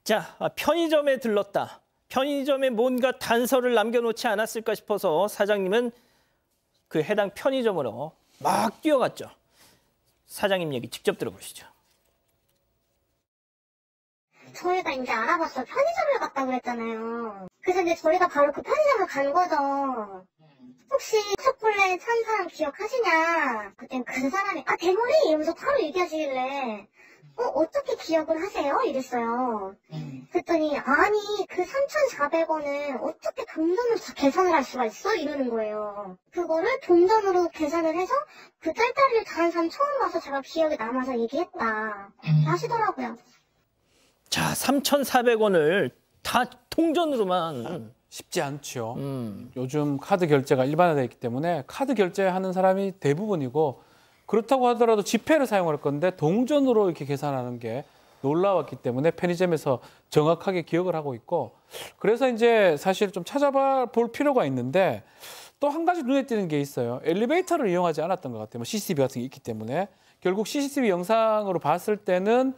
자, 편의점에 들렀다. 편의점에 뭔가 단서를 남겨놓지 않았을까 싶어서 사장님은 그 해당 편의점으로 막 뛰어갔죠. 사장님 얘기 직접 들어보시죠. 저희가 이제 알아봤어요. 편의점을 갔다고 그랬잖아요. 그래서 이제 저희가 바로 그 편의점을 간 거죠. 혹시 초콜릿 산 사람 기억하시냐? 그때 그 사람이 대머리 이러면서 바로 얘기하시길래 어떻게 기억을 하세요? 이랬어요. 그랬더니 아니 그 3,400원을 어떻게 동전으로 다 계산을 할 수가 있어? 이러는 거예요. 그거를 동전으로 계산을 해서 그 짤다리를 다한 사람 처음 봐서 제가 기억에 남아서 얘기했다 하시더라고요. 자, 3,400원을 다 동전으로만. 쉽지 않죠. 요즘 카드 결제가 일반화되어 있기 때문에 카드 결제하는 사람이 대부분이고 그렇다고 하더라도 지폐를 사용할 건데 동전으로 이렇게 계산하는 게 놀라웠기 때문에 편의점에서 정확하게 기억을 하고 있고 그래서 이제 사실 좀 찾아볼 필요가 있는데 또 한 가지 눈에 띄는 게 있어요. 엘리베이터를 이용하지 않았던 것 같아요. CCTV 같은 게 있기 때문에 결국 CCTV 영상으로 봤을 때는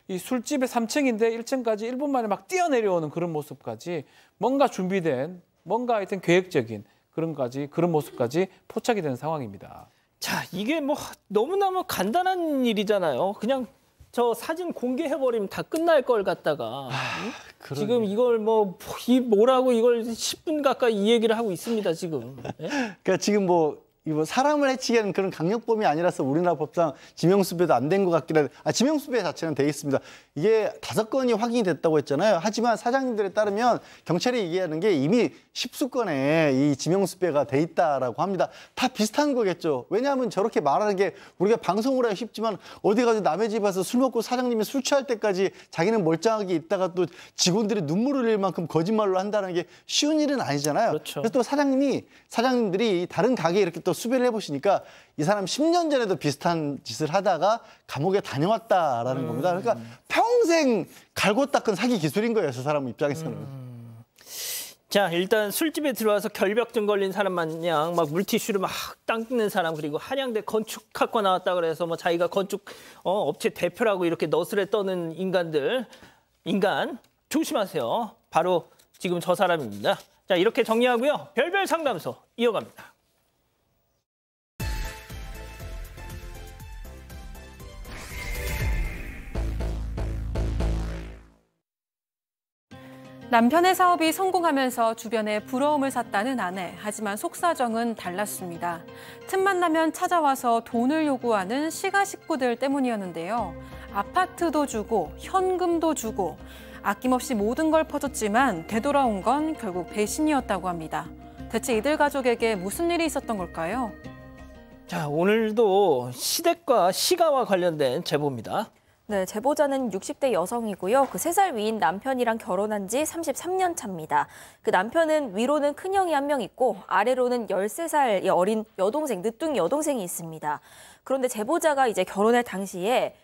이 술집의 3층인데 1층까지 1분 만에 막 뛰어내려오는 그런 모습까지 뭔가 준비된 뭔가 하여튼 계획적인 그런 모습까지 포착이 되는 상황입니다. 자, 이게 뭐 너무너무 간단한 일이잖아요. 그냥 저 사진 공개해버리면 다 끝날 걸 갖다가 지금 이걸 뭐라고 이걸 10분 가까이 이 얘기를 하고 있습니다, 지금. 네? 그러니까 지금 뭐 사람을 해치게 하는 그런 강력범이 아니라서 우리나라 법상 지명수배도 안 된 것 같긴 한데, 지명수배 자체는 돼 있습니다. 이게 5건이 확인이 됐다고 했잖아요. 하지만 사장님들에 따르면 경찰이 얘기하는 게 이미 10수건에 이 지명수배가 돼 있다라고 합니다. 다 비슷한 거겠죠. 왜냐하면 저렇게 말하는 게 우리가 방송을 하기 쉽지만 어디 가서 남의 집 와서 술 먹고 사장님이 술 취할 때까지 자기는 멀쩡하게 있다가 또 직원들이 눈물을 흘릴 만큼 거짓말로 한다는 게 쉬운 일은 아니잖아요. 그렇죠. 그래서 또 사장님들이 다른 가게에 이렇게 또 수배를 해보시니까 이 사람 10년 전에도 비슷한 짓을 하다가 감옥에 다녀왔다라는 겁니다. 그러니까 평생 갈고 닦은 사기 기술인 거예요, 저 사람 입장에서는. 자, 일단 술집에 들어와서 결벽증 걸린 사람 마냥 막 물티슈로 막 닦는 사람, 그리고 한양대 건축학과 나왔다 그래서 뭐 자기가 건축 업체 대표라고 이렇게 너스레 떠는 인간 조심하세요. 바로 지금 저 사람입니다. 자, 이렇게 정리하고요. 별별 상담소 이어갑니다. 남편의 사업이 성공하면서 주변에 부러움을 샀다는 아내. 하지만 속사정은 달랐습니다. 틈만 나면 찾아와서 돈을 요구하는 시가 식구들 때문이었는데요. 아파트도 주고 현금도 주고 아낌없이 모든 걸 퍼줬지만 되돌아온 건 결국 배신이었다고 합니다. 대체 이들 가족에게 무슨 일이 있었던 걸까요? 자, 오늘도 시댁과 시가와 관련된 제보입니다. 네, 제보자는 60대 여성이고요. 그 3살 위인 남편이랑 결혼한 지 33년 차입니다. 그 남편은 위로는 큰형이 1명 있고 아래로는 13살 어린 여동생, 늦둥이 여동생이 있습니다. 그런데 제보자가 이제 결혼할 당시에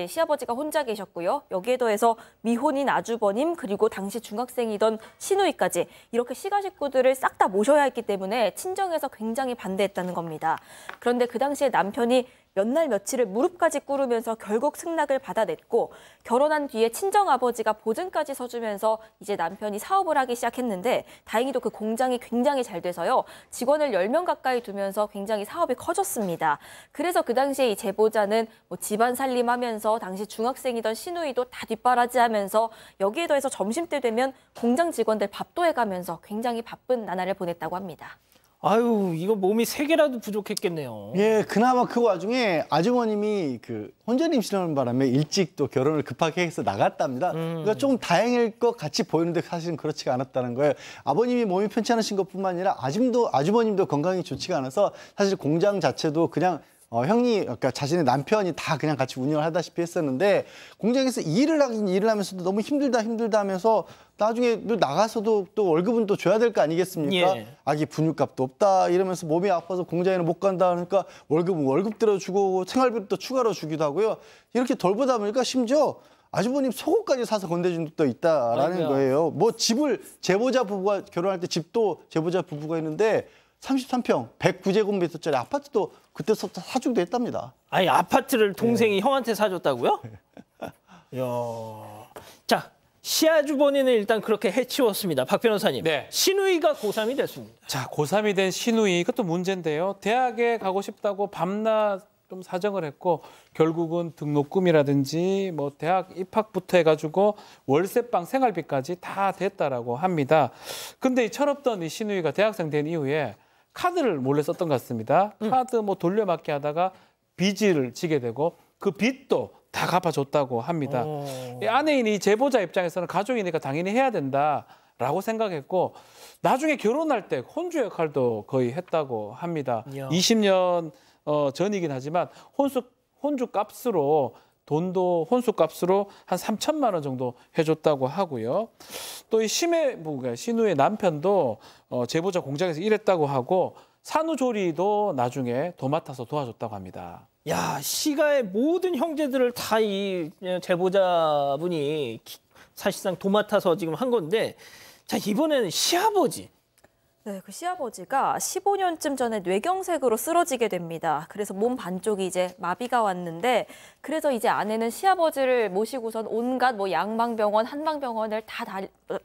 시아버지가 혼자 계셨고요. 여기에 더해서 미혼인 아주버님 그리고 당시 중학생이던 시누이까지 이렇게 시가 식구들을 싹 다 모셔야 했기 때문에 친정에서 굉장히 반대했다는 겁니다. 그런데 그 당시에 남편이 몇 날 며칠을 무릎까지 꿇으면서 결국 승낙을 받아냈고 결혼한 뒤에 친정아버지가 보증까지 서주면서 이제 남편이 사업을 하기 시작했는데 다행히도 그 공장이 굉장히 잘 돼서요. 직원을 10명 가까이 두면서 굉장히 사업이 커졌습니다. 그래서 그 당시에 이 제보자는 뭐 집안 살림하면서 당시 중학생이던 시누이도 다 뒷바라지하면서 여기에 더해서 점심때 되면 공장 직원들 밥도 해가면서 굉장히 바쁜 나날을 보냈다고 합니다. 아유, 이거 몸이 3개라도 부족했겠네요. 예, 그나마 그 와중에 아주머님이 혼전 임신하는 바람에 일찍 또 결혼을 급하게 해서 나갔답니다. 그러니까 좀 다행일 것 같이 보이는데 사실은 그렇지가 않았다는 거예요. 아버님이 몸이 편치 않으신 것뿐만 아니라 아주버님도 건강이 좋지가 않아서 사실 공장 자체도 그냥 그러니까 자신의 남편이 다 그냥 같이 운영을 하다시피 했었는데 공장에서 일을 하면서도 너무 힘들다 하면서 나중에 나가서도 또 월급은 또 줘야 될 거 아니겠습니까? 예. 아기 분유값도 없다 이러면서 몸이 아파서 공장에는 못 간다 그러니까 월급은 월급대로 주고 생활비도 또 추가로 주기도 하고요. 이렇게 돌보다 보니까 심지어 아주버님 속옷까지 사서 건네준 적도 있다라는 아이고야. 거예요. 뭐 집을 제보자 부부가 결혼할 때 집도 제보자 부부가 있는데 33평 109제곱미터짜리 아파트도 그때 사주기도 했답니다. 아니, 아파트를 동생이 형한테 사줬다고요? 이야. 자, 시아주버니는 일단 그렇게 해치웠습니다. 박 변호사님. 네. 시누이가 고3이 됐습니다. 자, 고3이 된 시누이, 이것도 문제인데요. 대학에 가고 싶다고 밤낮 좀 사정을 했고 결국은 등록금이라든지 뭐 대학 입학부터 해가지고 월세방 생활비까지 다 됐다라고 합니다. 근데 이 철없던 이 시누이가 대학생 된 이후에 카드를 몰래 썼던 것 같습니다. 카드 뭐 돌려막기 하다가 빚을 지게 되고 그 빚도 다 갚아줬다고 합니다. 이 아내인 이 제보자 입장에서는 가족이니까 당연히 해야 된다라고 생각했고 나중에 결혼할 때 혼주 역할도 거의 했다고 합니다. 이야. 20년 전이긴 하지만 혼주 값으로 돈도 혼수 값으로 한 3천만 원 정도 해줬다고 하고요. 또 이 시매부가 시누의 남편도 제보자 공장에서 일했다고 하고 산후조리도 나중에 도맡아서 도와줬다고 합니다. 야, 시가의 모든 형제들을 다 이 제보자분이 사실상 도맡아서 지금 한 건데, 자, 이번에는 시아버지. 네, 그 시아버지가 15년쯤 전에 뇌경색으로 쓰러지게 됩니다. 그래서 몸 반쪽이 이제 마비가 왔는데 그래서 이제 아내는 시아버지를 모시고선 온갖 뭐 양방병원, 한방병원을 다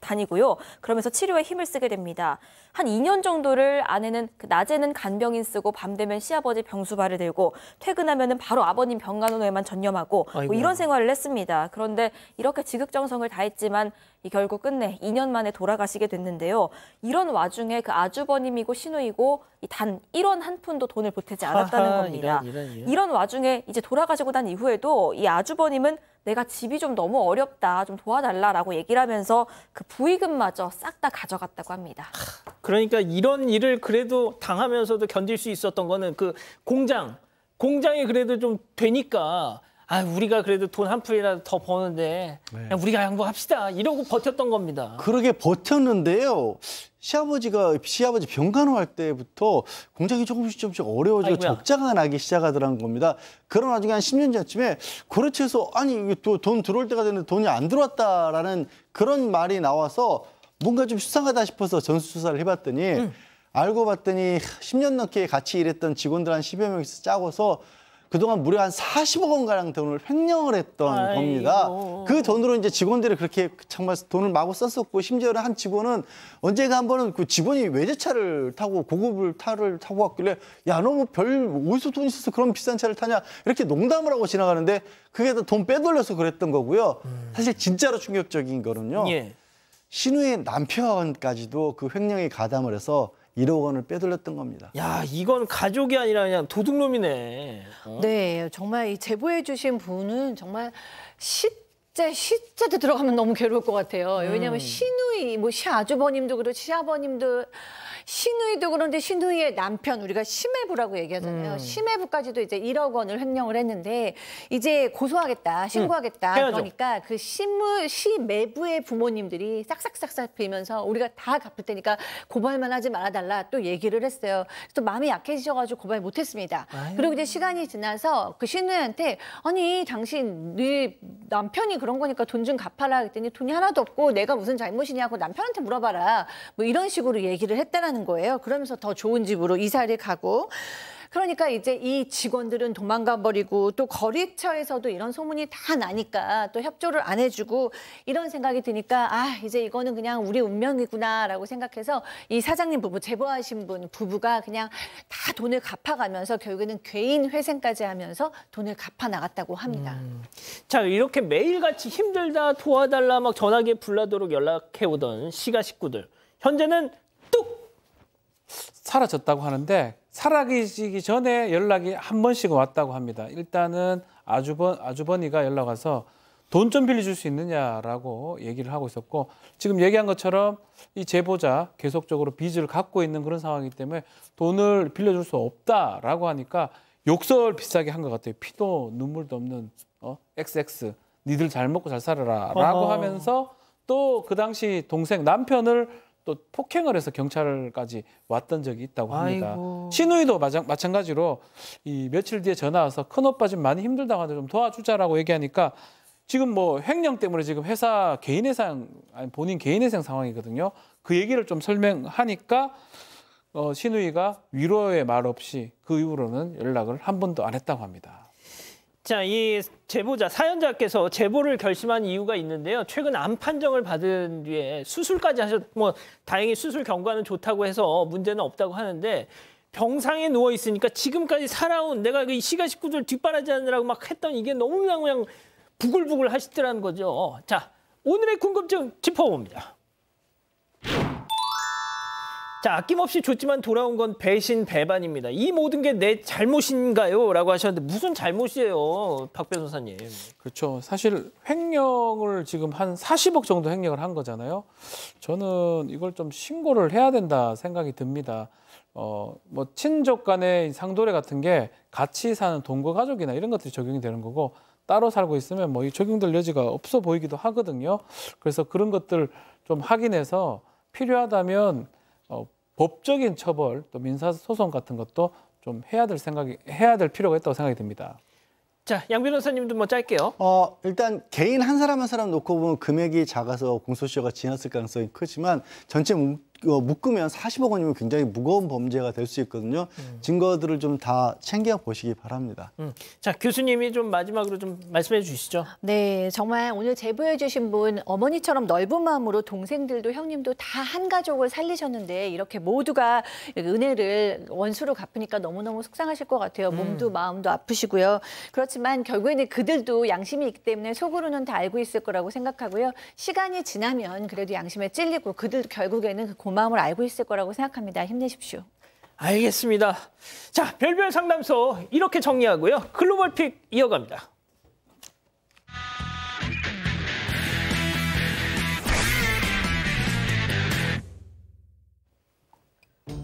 다니고요. 그러면서 치료에 힘을 쓰게 됩니다. 한 2년 정도를 아내는 낮에는 간병인 쓰고 밤 되면 시아버지 병수발을 들고 퇴근하면은 바로 아버님 병간호에만 전념하고 뭐 이런 생활을 했습니다. 그런데 이렇게 지극정성을 다했지만 결국 끝내 2년 만에 돌아가시게 됐는데요. 이런 와중에 그 아주버님이고 시누이고 단 1원 한 푼도 돈을 보태지 않았다는 겁니다. 이런 와중에 이제 돌아가시고 난 이후에도 이 아주버님은 내가 집이 좀 너무 어렵다, 좀 도와달라라고 얘기를 하면서 그 부의금마저 싹 다 가져갔다고 합니다. 그러니까 이런 일을 그래도 당하면서도 견딜 수 있었던 거는 그 공장이 그래도 좀 되니까 우리가 그래도 돈 한 푼이라도 더 버는데 그냥 우리가 양보합시다 이러고 버텼던 겁니다. 그러게 버텼는데요. 시아버지 병간호 할 때부터 공장이 조금씩 어려워지고 적자가 나기 시작하더라는 겁니다. 그런 와중에 한 10년 전쯤에 거래처에서 아니 또 돈 들어올 때가 됐는데 돈이 안 들어왔다라는 그런 말이 나와서 뭔가 좀 수상하다 싶어서 전수조사를 해봤더니 알고 봤더니 10년 넘게 같이 일했던 직원들 한 10여 명이서 짜고서 그동안 무려 한 40억 원가량 돈을 횡령을 했던 겁니다. 그 돈으로 이제 직원들이 그렇게 정말 돈을 마구 썼었고, 심지어는 한 직원은 언젠가 한 번은 그 직원이 외제차를 타고 고급 차를 타고 왔길래 야, 너 뭐 어디서 돈 있어서 그런 비싼 차를 타냐 이렇게 농담을 하고 지나가는데 그게 다 돈 빼돌려서 그랬던 거고요. 사실 진짜로 충격적인 거는요. 신우의 남편까지도 그 횡령에 가담을 해서 1억 원을 빼돌렸던 겁니다. 야, 이건 가족이 아니라 그냥 도둑놈이네. 네, 정말 이 제보해 주신 분은 정말 시자도 들어가면 너무 괴로울 것 같아요. 왜냐하면 시누이, 뭐 시아주버님도 그렇고 시아버님도 시누이도 그런데 시누이의 남편, 우리가 시매부라고 얘기하잖아요. 시매부까지도 이제 1억 원을 횡령을 했는데 이제 고소하겠다, 신고하겠다. 그러니까 그 시매부의 부모님들이 싹싹싹싹 빌면서 우리가 다 갚을 테니까 고발만 하지 말아달라 또 얘기를 했어요. 또 마음이 약해지셔가지고 고발 못했습니다. 그리고 이제 시간이 지나서 그 시누이한테 아니 당신 네 남편이 그런 거니까 돈 좀 갚아라 했더니 돈이 하나도 없고 내가 무슨 잘못이냐고 남편한테 물어봐라. 뭐 이런 식으로 얘기를 했다라는 거예요. 그러면서 더 좋은 집으로 이사를 가고. 그러니까 이제 이 직원들은 도망가 버리고 또 거래처에서도 이런 소문이 다 나니까 또 협조를 안 해주고 이런 생각이 드니까 이제 이거는 그냥 우리 운명이구나라고 생각해서 이 사장님 부부, 제보하신 분 부부가 그냥 다 돈을 갚아가면서 결국에는 괴인 회생까지 하면서 돈을 갚아 나갔다고 합니다. 자, 이렇게 매일같이 힘들다 도와달라 막 전화기에 불나도록 연락해오던 시가 식구들. 현재는 뚝! 사라졌다고 하는데 사라지기 전에 연락이 한 번씩은 왔다고 합니다. 일단은 아주버니가 연락 와서 돈 좀 빌려줄 수 있느냐라고 얘기를 하고 있었고, 지금 얘기한 것처럼 이 제보자 계속적으로 빚을 갖고 있는 그런 상황이기 때문에 돈을 빌려줄 수 없다라고 하니까 욕설 비싸게 한 것 같아요. 피도 눈물도 없는 XX 니들 잘 먹고 잘 살아라 라고 하면서 또 그 당시 동생 남편을 또 폭행을 해서 경찰까지 왔던 적이 있다고 합니다. 시누이도 마찬가지로 이 며칠 뒤에 전화 와서 큰오빠 지금 많이 힘들다고 하는데 좀 도와주자라고 얘기하니까 지금 뭐 횡령 때문에 지금 회사 개인회생, 아니 본인 개인회생 상황이거든요. 그 얘기를 좀 설명하니까 시누이가 위로의 말 없이 그 이후로는 연락을 한 번도 안 했다고 합니다. 자, 이 제보자, 사연자께서 제보를 결심한 이유가 있는데요. 최근 암 판정을 받은 뒤에 수술까지 다행히 수술 경과는 좋다고 해서 문제는 없다고 하는데 병상에 누워 있으니까 지금까지 살아온 내가 이 시가 식구들 뒷바라지 하느라고 막 했던 이게 너무 그냥 부글부글 하시더라는 거죠. 자, 오늘의 궁금증 짚어봅니다. 자, 아낌없이 줬지만 돌아온 건 배신 배반입니다. 이 모든 게 내 잘못인가요? 라고 하셨는데 무슨 잘못이에요, 박 변호사님. 그렇죠. 사실 횡령을 지금 한 40억 정도 횡령을 한 거잖아요. 저는 이걸 좀 신고를 해야 된다 생각이 듭니다. 뭐 친족 간의 상도례 같은 게 같이 사는 동거 가족이나 이런 것들이 적용이 되는 거고, 따로 살고 있으면 뭐 적용될 여지가 없어 보이기도 하거든요. 그래서 그런 것들 좀 확인해서 필요하다면 법적인 처벌, 또 민사소송 같은 것도 좀 해야 될 필요가 있다고 생각이 듭니다. 자, 양 변호사님도 뭐 짧게요. 일단 개인 한 사람 한 사람 놓고 보면 금액이 작아서 공소시효가 지났을 가능성이 크지만 전체 묶으면 40억 원이면 굉장히 무거운 범죄가 될 수 있거든요. 증거들을 좀 다 챙겨 보시기 바랍니다. 자, 교수님이 좀 마지막으로 좀 말씀해 주시죠. 네, 정말 오늘 제보해 주신 분 어머니처럼 넓은 마음으로 동생들도 형님도 다 한 가족을 살리셨는데 이렇게 모두가 은혜를 원수로 갚으니까 너무너무 속상하실 것 같아요. 몸도 마음도 아프시고요. 그렇지만 결국에는 그들도 양심이 있기 때문에 속으로는 다 알고 있을 거라고 생각하고요. 시간이 지나면 그래도 양심에 찔리고 그들도 결국에는 그 고마움을 알고 있을 거라고 생각합니다. 힘내십시오. 알겠습니다. 자, 별별 상담소 이렇게 정리하고요. 글로벌 픽 이어갑니다.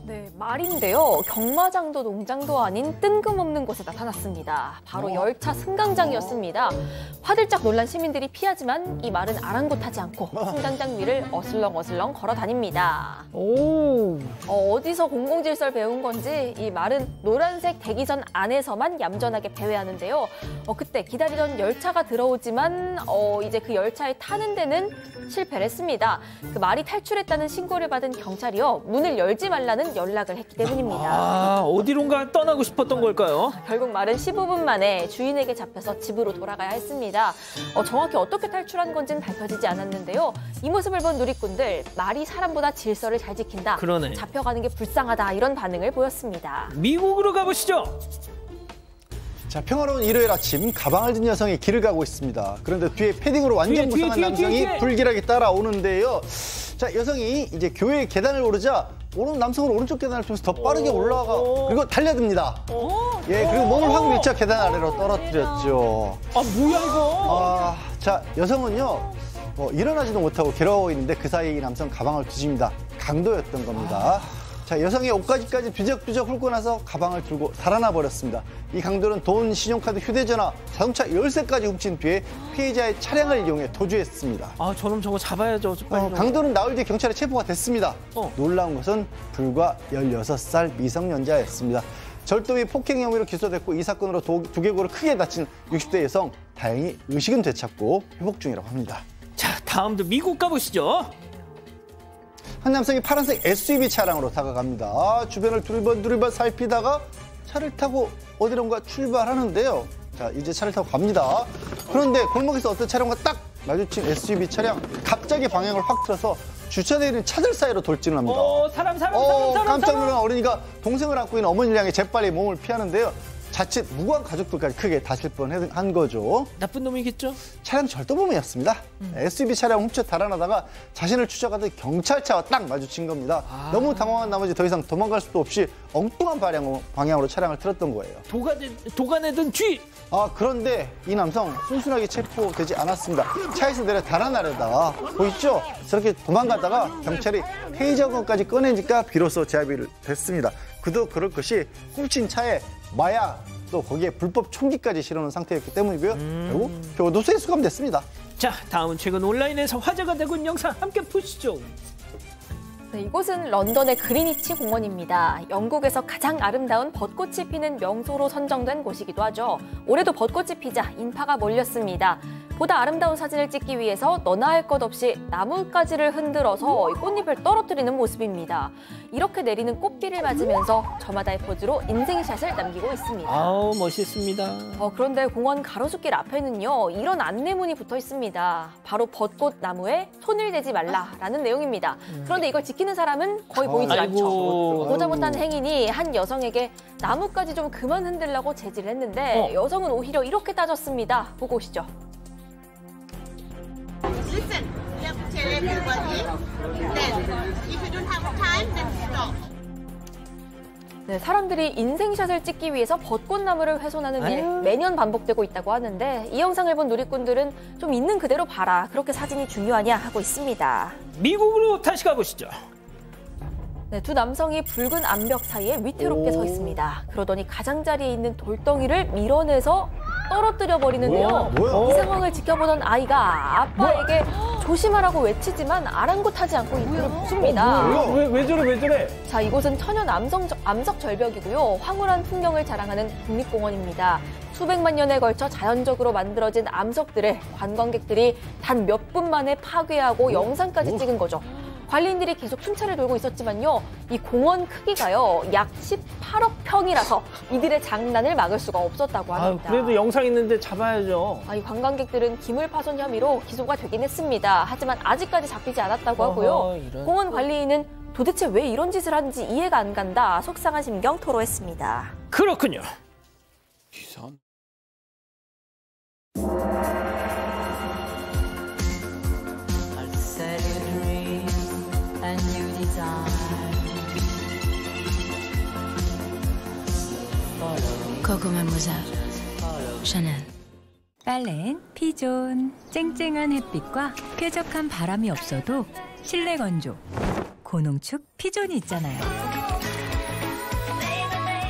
네, 말인데요. 경마장도 농장도 아닌 뜬금없는 곳에 나타났습니다. 바로 열차 승강장이었습니다. 화들짝 놀란 시민들이 피하지만 이 말은 아랑곳하지 않고 승강장 위를 어슬렁어슬렁 걸어 다닙니다. 어디서 공공질서를 배운 건지 이 말은 노란색 대기선 안에서만 얌전하게 배회하는데요. 그때 기다리던 열차가 들어오지만 이제 그 열차에 타는 데는 실패를 했습니다. 그 말이 탈출했다는 신고를 받은 경찰이요. 문을 열지 말라는 연락을 했기 때문입니다. 아, 어디론가 떠나고 싶었던 걸까요? 결국 말은 15분 만에 주인에게 잡혀서 집으로 돌아가야 했습니다. 정확히 어떻게 탈출한 건지는 밝혀지지 않았는데요. 이 모습을 본 누리꾼들, 말이 사람보다 질서를 잘 지킨다. 그러네. 잡혀가는 게 불쌍하다. 이런 반응을 보였습니다. 미국으로 가보시죠. 자, 평화로운 일요일 아침 가방을 든 여성이 길을 가고 있습니다. 그런데 뒤에 패딩으로 완전 무상한 남성이 불길하게 따라오는데요. 자, 여성이 이제 교회 계단을 오르자 남성은 오른쪽 계단을 통해서 더 빠르게 올라가 그리고 달려듭니다. 예, 그리고 몸을 확 밀쳐 계단 아래로 떨어뜨렸죠. 아, 뭐야 이거? 자, 여성은요 일어나지도 못하고 괴로워 있는데 그 사이에 이 남성 가방을 뒤집니다. 강도였던 겁니다. 자, 여성의 옷가지까지 뒤적뒤적 훑고 나서 가방을 들고 달아나 버렸습니다. 이 강도는 돈, 신용카드, 휴대전화, 자동차 열쇠까지 훔친 뒤에 피해자의 차량을 이용해 도주했습니다. 아, 저놈 저거 잡아야죠. 강도는 나흘 뒤에 경찰에 체포가 됐습니다. 놀라운 것은 불과 16살 미성년자였습니다. 절도 및 폭행 혐의로 기소됐고 이 사건으로 두개골을 크게 다친 60대 여성 다행히 의식은 되찾고 회복 중이라고 합니다. 자, 다음도 미국 가보시죠. 한 남성이 파란색 SUV 차량으로 다가갑니다. 주변을 두리번 살피다가 차를 타고 어디론가 출발하는데요. 자, 이제 차를 타고 갑니다. 그런데 골목에서 어떤 차량과 딱 마주친 SUV 차량 갑자기 방향을 확 틀어서 주차되어 있는 차들 사이로 돌진을 합니다. 사람. 깜짝 놀란 어린이가 동생을 안고 있는 어머니를 향해 재빨리 몸을 피하는데요. 자칫 무고한 가족들까지 크게 다칠 뻔한 거죠. 나쁜 놈이겠죠? 차량 절도범이었습니다. SUV 차량 훔쳐 달아나다가 자신을 추적하던 경찰차와 딱 마주친 겁니다. 너무 당황한 나머지 더 이상 도망갈 수도 없이 엉뚱한 방향으로 차량을 틀었던 거예요. 도가내던 쥐! 그런데 이 남성 순순하게 체포되지 않았습니다. 차에서 내려 달아나려다가 보이시죠? 저렇게 도망가다가 경찰이 테이저건까지 꺼내니까 비로소 제압이 됐습니다. 그도 그럴 것이 훔친 차에 마약 또 거기에 불법 총기까지 실어놓은 상태였기 때문이고요. 결국 교도소에 수감됐습니다. 자, 다음은 최근 온라인에서 화제가 되고 있는 영상 함께 보시죠. 네, 이곳은 런던의 그리니치 공원입니다. 영국에서 가장 아름다운 벚꽃이 피는 명소로 선정된 곳이기도 하죠. 올해도 벚꽃이 피자 인파가 몰렸습니다. 보다 아름다운 사진을 찍기 위해서 너나 할 것 없이 나뭇가지를 흔들어서 꽃잎을 떨어뜨리는 모습입니다. 이렇게 내리는 꽃비를 맞으면서 저마다의 포즈로 인생샷을 남기고 있습니다. 아우, 멋있습니다. 그런데 공원 가로수길 앞에는요, 이런 안내문이 붙어 있습니다. 바로 벚꽃 나무에 손을 대지 말라라는 내용입니다. 그런데 이걸 지키는 사람은 거의 보이지 않죠. 보다 못한 행인이 한 여성에게 나뭇가지 좀 그만 흔들라고 제지를 했는데 여성은 오히려 이렇게 따졌습니다. 보고 오시죠. Listen, you have to tell everybody. Then, if you don't have time, then stop. 네, 사람들이 인생샷을 찍기 위해서 벚꽃나무를 훼손하는 일 매년 반복되고 있다고 하는데 이 영상을 본 누리꾼들은 좀 있는 그대로 봐라. 그렇게 사진이 중요하냐 하고 있습니다. 미국으로 다시 가보시죠. 네, 두 남성이 붉은 암벽 사이에 위태롭게 서 있습니다. 그러더니 가장자리에 있는 돌덩이를 밀어내서 떨어뜨려 버리는데요. 이 상황을 지켜보던 아이가 아빠에게 조심하라고 외치지만 아랑곳하지 않고 있습니다. 왜 저래? 자, 이곳은 천연 암석 절벽이고요. 황홀한 풍경을 자랑하는 국립공원입니다. 수백만 년에 걸쳐 자연적으로 만들어진 암석들을 관광객들이 단 몇 분 만에 파괴하고 영상까지 찍은 거죠. 관리인들이 계속 순찰을 돌고 있었지만요. 이 공원 크기가요. 약 18억 평이라서 이들의 장난을 막을 수가 없었다고 합니다. 그래도 영상 있는데 잡아야죠. 이 관광객들은 기물 파손 혐의로 기소가 되긴 했습니다. 하지만 아직까지 잡히지 않았다고 하고요. 공원 관리인은 도대체 왜 이런 짓을 하는지 이해가 안 간다. 속상한 심경 토로했습니다. 그렇군요. 기선. Coco Mademoiselle, Chanel. 빨래엔 피존. 쨍쨍한 햇빛과 쾌적한 바람이 없어도 실내 건조. 고농축 피존이 있잖아요.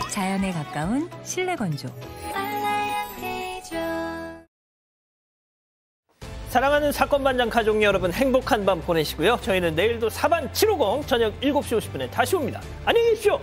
자연에 가까운 실내 건조. 사랑하는 사건반장 가족 여러분, 행복한 밤 보내시고요. 저희는 내일도 사반 750 저녁 7시 50분에 다시 옵니다. 안녕히 계십시오.